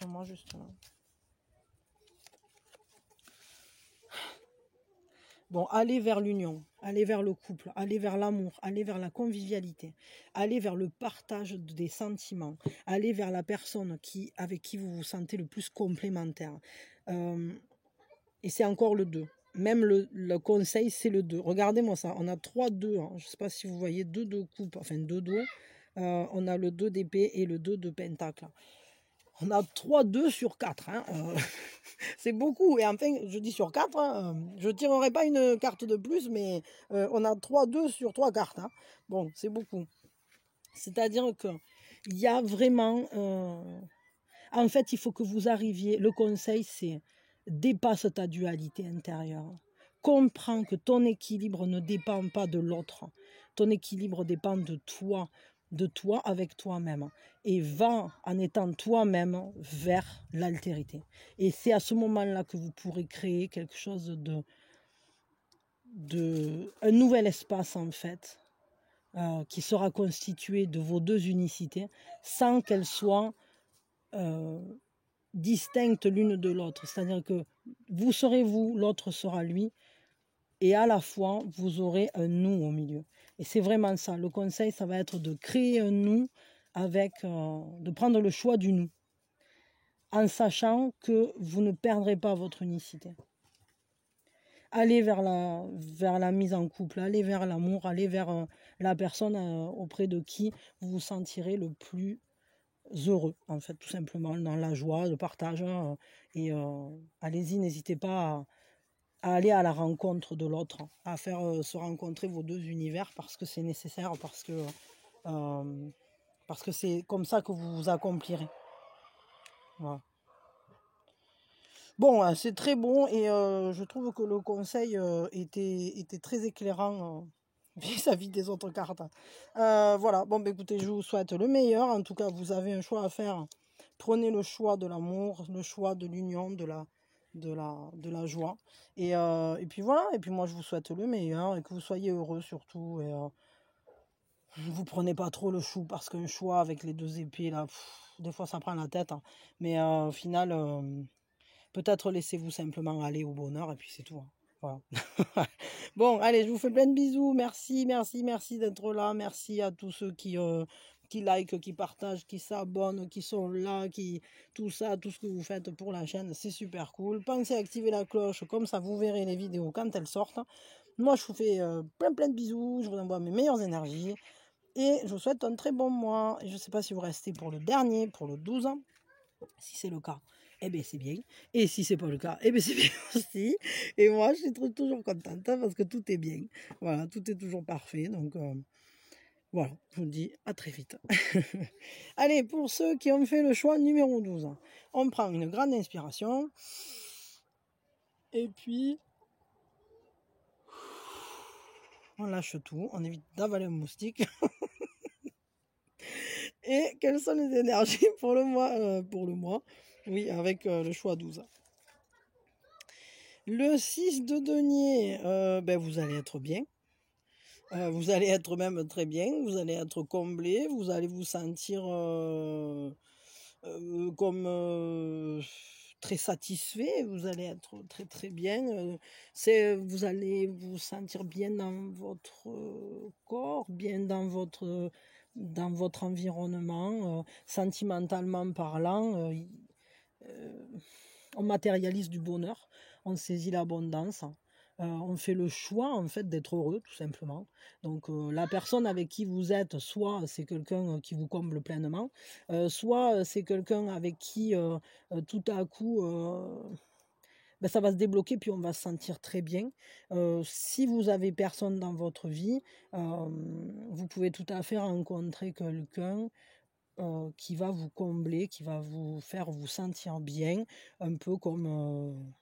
S1: ce mois, justement. Bon, allez vers l'union, allez vers le couple, allez vers l'amour, allez vers la convivialité, allez vers le partage des sentiments, allez vers la personne avec qui vous vous sentez le plus complémentaire. Et c'est encore le 2. Même le conseil, c'est le 2. Regardez-moi ça, on a 3 2. Hein. Je ne sais pas si vous voyez 2 de coupe, enfin 2 2. On a le 2 d'épée et le 2 de pentacle. On a 3 2 sur 4. Hein. C'est beaucoup. Et enfin, je dis sur 4, hein, je ne tirerai pas une carte de plus, mais on a 3 2 sur 3 cartes. Hein. Bon, c'est beaucoup. C'est-à-dire qu'il y a vraiment... en fait, il faut que vous arriviez... Le conseil, c'est dépasse ta dualité intérieure. Comprends que ton équilibre ne dépend pas de l'autre. Ton équilibre dépend de toi avec toi-même. Et va en étant toi-même vers l'altérité. Et c'est à ce moment-là que vous pourrez créer quelque chose un nouvel espace en fait, qui sera constitué de vos 2 unicités, sans qu'elles soient distinctes l'une de l'autre. C'est-à-dire que vous serez vous, l'autre sera lui, et à la fois, vous aurez un nous au milieu. Et c'est vraiment ça. Le conseil, ça va être de créer un nous de prendre le choix du nous, en sachant que vous ne perdrez pas votre unicité. Allez vers la mise en couple, allez vers l'amour, allez vers la personne auprès de qui vous vous sentirez le plus heureux, en fait, tout simplement, dans la joie, le partage. Et allez-y, n'hésitez pas à aller à la rencontre de l'autre, à faire se rencontrer vos 2 univers, parce que c'est nécessaire, parce que c'est comme ça que vous vous accomplirez. Voilà. Bon, c'est très bon, et je trouve que le conseil était très éclairant vis-à-vis des autres cartes. Voilà, bon, bah, écoutez, je vous souhaite le meilleur. En tout cas, vous avez un choix à faire. Prenez le choix de l'amour, le choix de l'union, de la joie. Et puis voilà, et puis moi je vous souhaite le meilleur et que vous soyez heureux surtout. Et vous prenez pas trop le chou, parce qu'un choix avec les 2 épées là, des fois ça prend la tête. Hein. Mais au final, peut-être laissez-vous simplement aller au bonheur et puis c'est tout. Hein. Voilà. Bon, allez, je vous fais plein de bisous. Merci, merci, merci d'être là. Merci à tous ceux qui likent, qui partagent, qui s'abonnent, qui sont là, tout ça, tout ce que vous faites pour la chaîne, c'est super cool. Pensez à activer la cloche, comme ça vous verrez les vidéos quand elles sortent. Moi, je vous fais plein de bisous. Je vous envoie mes meilleures énergies. Et je vous souhaite un très bon mois. Et je ne sais pas si vous restez pour le dernier, pour le 12 ans. Si c'est le cas, eh bien c'est bien. Et si c'est pas le cas, eh bien c'est bien aussi. Et moi, je suis toujours contente, hein, parce que tout est bien. Voilà, tout est toujours parfait. Donc voilà, je vous dis à très vite. Allez, pour ceux qui ont fait le choix numéro 12, on prend une grande inspiration. Et puis, on lâche tout. On évite d'avaler un moustique. Et quelles sont les énergies pour le mois? Oui, avec le choix 12. Le 6 de denier, ben vous allez être bien. Vous allez être même très bien. Vous allez être comblé. Vous allez vous sentir comme très satisfait. Vous allez être très très bien. Vous allez vous sentir bien dans votre corps, bien dans votre environnement, sentimentalement parlant. On matérialise du bonheur, on saisit l'abondance, on fait le choix en fait d'être heureux tout simplement. Donc la personne avec qui vous êtes, soit c'est quelqu'un qui vous comble pleinement, soit c'est quelqu'un avec qui tout à coup ben, ça va se débloquer, puis on va se sentir très bien. Si vous avez personne dans votre vie, vous pouvez tout à fait rencontrer quelqu'un qui va vous combler, qui va vous faire vous sentir bien, un peu comme,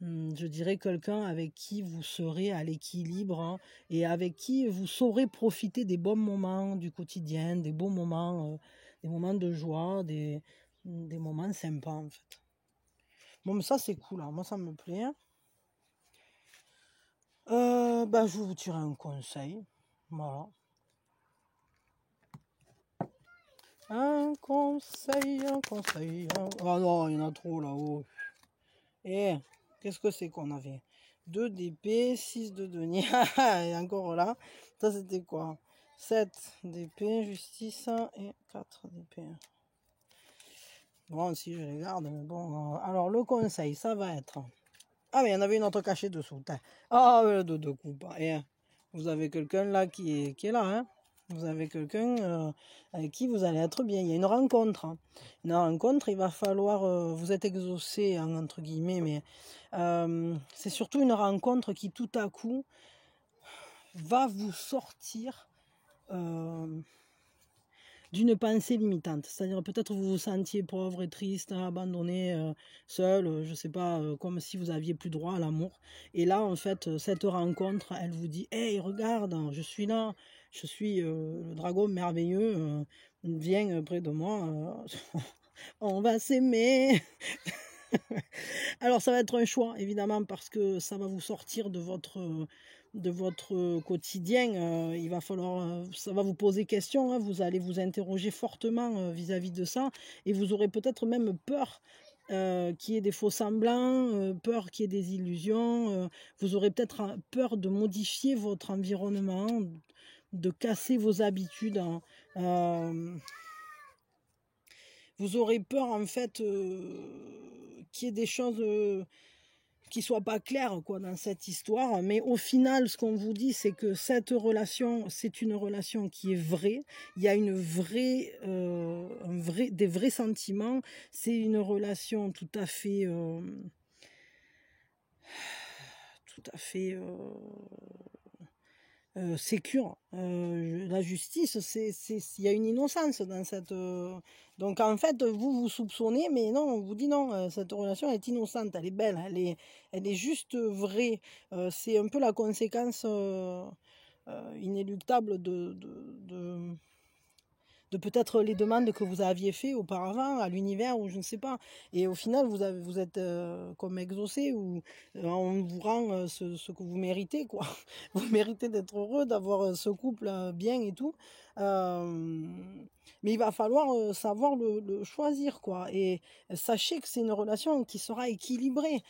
S1: je dirais, quelqu'un avec qui vous serez à l'équilibre, hein, et avec qui vous saurez profiter des bons moments du quotidien, des beaux moments, des moments de joie, des moments sympas en fait. Bon, mais ça c'est cool, hein. Moi ça me plaît. Ben, je vais vous tirer un conseil. Voilà. Un conseil. Ah non, il y en a trop là-haut. Et qu'est-ce que c'est qu'on avait? 2 d'épée, 6 de denier. Et encore là. Ça c'était quoi? 7 d'épée, justice et 4 d'épée. Bon, si je les garde, mais bon. Alors le conseil, ça va être. Ah, mais il y en avait une autre cachée dessous. Ah, de coups. Et vous avez quelqu'un là qui est là, hein. Vous avez quelqu'un avec qui vous allez être bien. Il y a une rencontre. Hein. Une rencontre, il va falloir... vous êtes exaucé, hein, entre guillemets, mais c'est surtout une rencontre qui tout à coup va vous sortir d'une pensée limitante. C'est-à-dire peut-être vous vous sentiez pauvre et triste, abandonné, seul, je sais pas, comme si vous aviez plus droit à l'amour. Et là, en fait, cette rencontre, elle vous dit, hey, regarde, je suis là, je suis le dragon merveilleux, viens près de moi, on va s'aimer. Alors ça va être un choix, évidemment, parce que ça va vous sortir de votre quotidien. Il va falloir, ça va vous poser question, hein, vous allez vous interroger fortement vis-à-vis de ça, et vous aurez peut-être même peur qu'il y ait des faux semblants, peur qu'il y ait des illusions, vous aurez peut-être peur de modifier votre environnement, de casser vos habitudes, hein. Vous aurez peur en fait qu'il y ait des choses qui soient pas claires quoi dans cette histoire, mais au final ce qu'on vous dit c'est que cette relation c'est une relation qui est vraie, il y a une vraie, des vrais sentiments, c'est une relation tout à fait sécure. La justice, il y a une innocence dans cette... Donc en fait, vous soupçonnez, mais non, on vous dit non, cette relation est innocente, elle est belle, elle est juste vraie. C'est un peu la conséquence inéluctable de peut-être les demandes que vous aviez fait auparavant à l'univers ou je ne sais pas. Et au final, vous êtes comme exaucé ou on vous rend ce que vous méritez, quoi. Vous méritez d'être heureux, d'avoir ce couple bien et tout. Mais il va falloir savoir le choisir, quoi. Et sachez que c'est une relation qui sera équilibrée.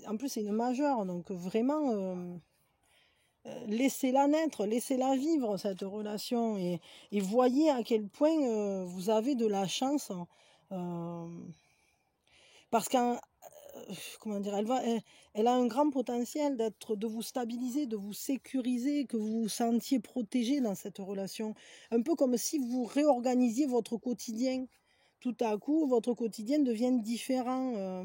S1: En plus, c'est une majeure, donc vraiment... laissez-la naître, laissez-la vivre cette relation et voyez à quel point vous avez de la chance parce qu'un comment dire, elle a un grand potentiel de vous stabiliser, de vous sécuriser, que vous vous sentiez protégé dans cette relation, un peu comme si vous réorganisiez votre quotidien. Tout à coup, votre quotidien devient différent.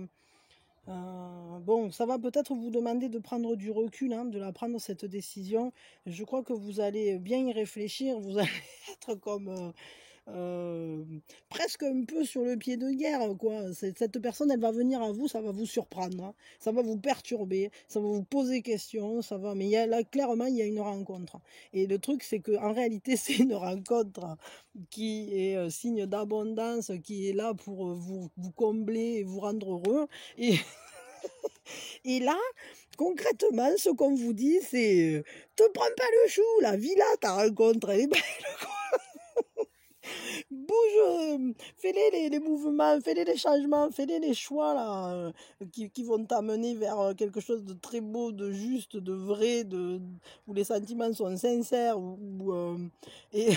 S1: Bon, ça va peut-être vous demander de prendre du recul, hein, de la prendre cette décision. Je crois que vous allez bien y réfléchir. Vous allez être comme presque un peu sur le pied de guerre, quoi. Cette personne, elle va venir à vous, ça va vous surprendre, hein. Ça va vous perturber, ça va vous poser question, ça va. Mais là, clairement, il y a une rencontre. Et le truc, c'est que en réalité, c'est une rencontre qui est signe d'abondance, qui est là pour vous combler et vous rendre heureux. Et et là, concrètement, ce qu'on vous dit, c'est te prends pas le chou, la vie là, ta rencontre, elle est belle. Bouge, fais les mouvements, fais les changements, fais les choix là, qui vont t'amener vers quelque chose de très beau, de juste, de vrai, où les sentiments sont sincères, et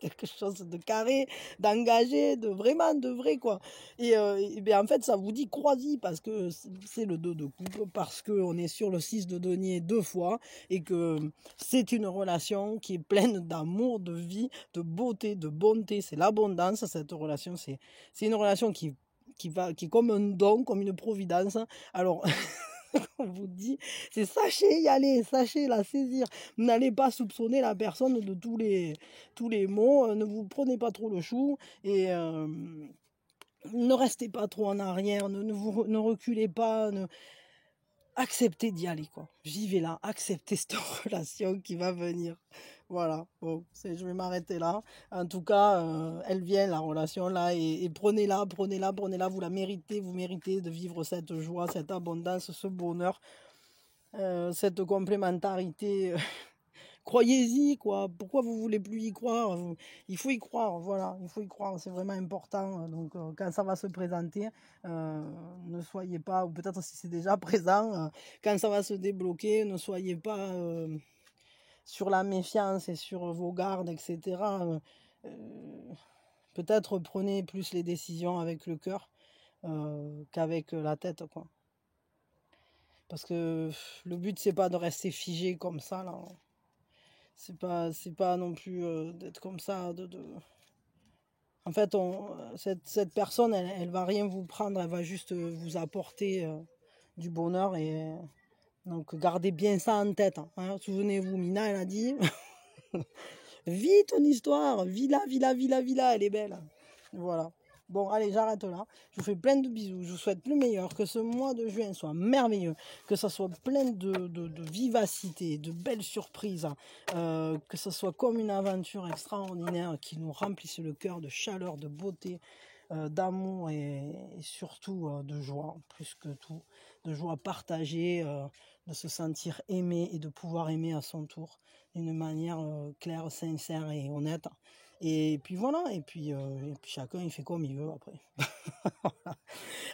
S1: quelque chose de carré, d'engagé, de vraiment, de vrai, quoi. Et bien, en fait, ça vous dit crois-y, parce que c'est le 2 de coupe, parce qu'on est sur le 6 de denier 2 fois, et que c'est une relation qui est pleine d'amour, de vie, de beauté, de bonté, c'est l'abondance, cette relation, c'est une relation qui est comme un don, comme une providence. Alors, on vous dit, c'est sachez y aller, sachez la saisir. N'allez pas soupçonner la personne de tous les maux, ne vous prenez pas trop le chou et ne restez pas trop en arrière, ne reculez pas, acceptez d'y aller, quoi. Vivez là, acceptez cette relation qui va venir. Voilà, bon, je vais m'arrêter là. En tout cas, elle vient, la relation là, et prenez-la, prenez-la, prenez-la, vous la méritez, vous méritez de vivre cette joie, cette abondance, ce bonheur, cette complémentarité. Croyez-y, quoi. Pourquoi vous voulez plus y croire? Il faut y croire, voilà, il faut y croire, c'est vraiment important. Donc, quand ça va se présenter, ne soyez pas, ou peut-être si c'est déjà présent, quand ça va se débloquer, ne soyez pas sur la méfiance et sur vos gardes, etc. Peut-être prenez plus les décisions avec le cœur qu'avec la tête, quoi. Parce que le but, c'est pas de rester figé comme ça, là. C'est pas non plus d'être comme ça. En fait, cette personne, elle va rien vous prendre, elle va juste vous apporter du bonheur. Et donc, gardez bien ça en tête. Hein. Souvenez-vous, Mina, elle a dit vis ton histoire, vis-la, vis-la, vis-la, vis-la, elle est belle. Voilà. Bon, allez, j'arrête là. Je vous fais plein de bisous. Je vous souhaite le meilleur. Que ce mois de juin soit merveilleux. Que ça soit plein de vivacité, de belles surprises. Que ça soit comme une aventure extraordinaire qui nous remplisse le cœur de chaleur, de beauté, d'amour et surtout de joie, plus que tout. De joie partagée, de se sentir aimé et de pouvoir aimer à son tour d'une manière claire, sincère et honnête. Et puis voilà, et puis chacun il fait comme il veut après.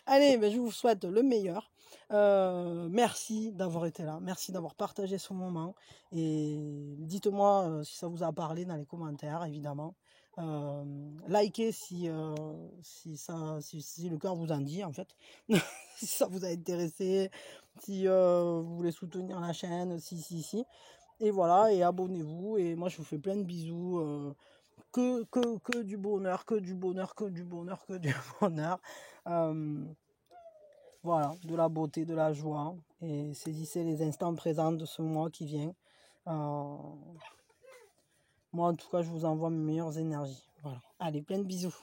S1: Allez, je vous souhaite le meilleur. Merci d'avoir été là, merci d'avoir partagé ce moment. Et dites-moi si ça vous a parlé dans les commentaires, évidemment. Likez si le cœur vous en dit, en fait. Si ça vous a intéressé, si vous voulez soutenir la chaîne, si. Et voilà, et abonnez-vous. Et moi, je vous fais plein de bisous. Que du bonheur, que du bonheur, que du bonheur, que du bonheur. Voilà, de la beauté, de la joie. Et saisissez les instants présents de ce mois qui vient. Moi, en tout cas, je vous envoie mes meilleures énergies. Voilà. Allez, plein de bisous.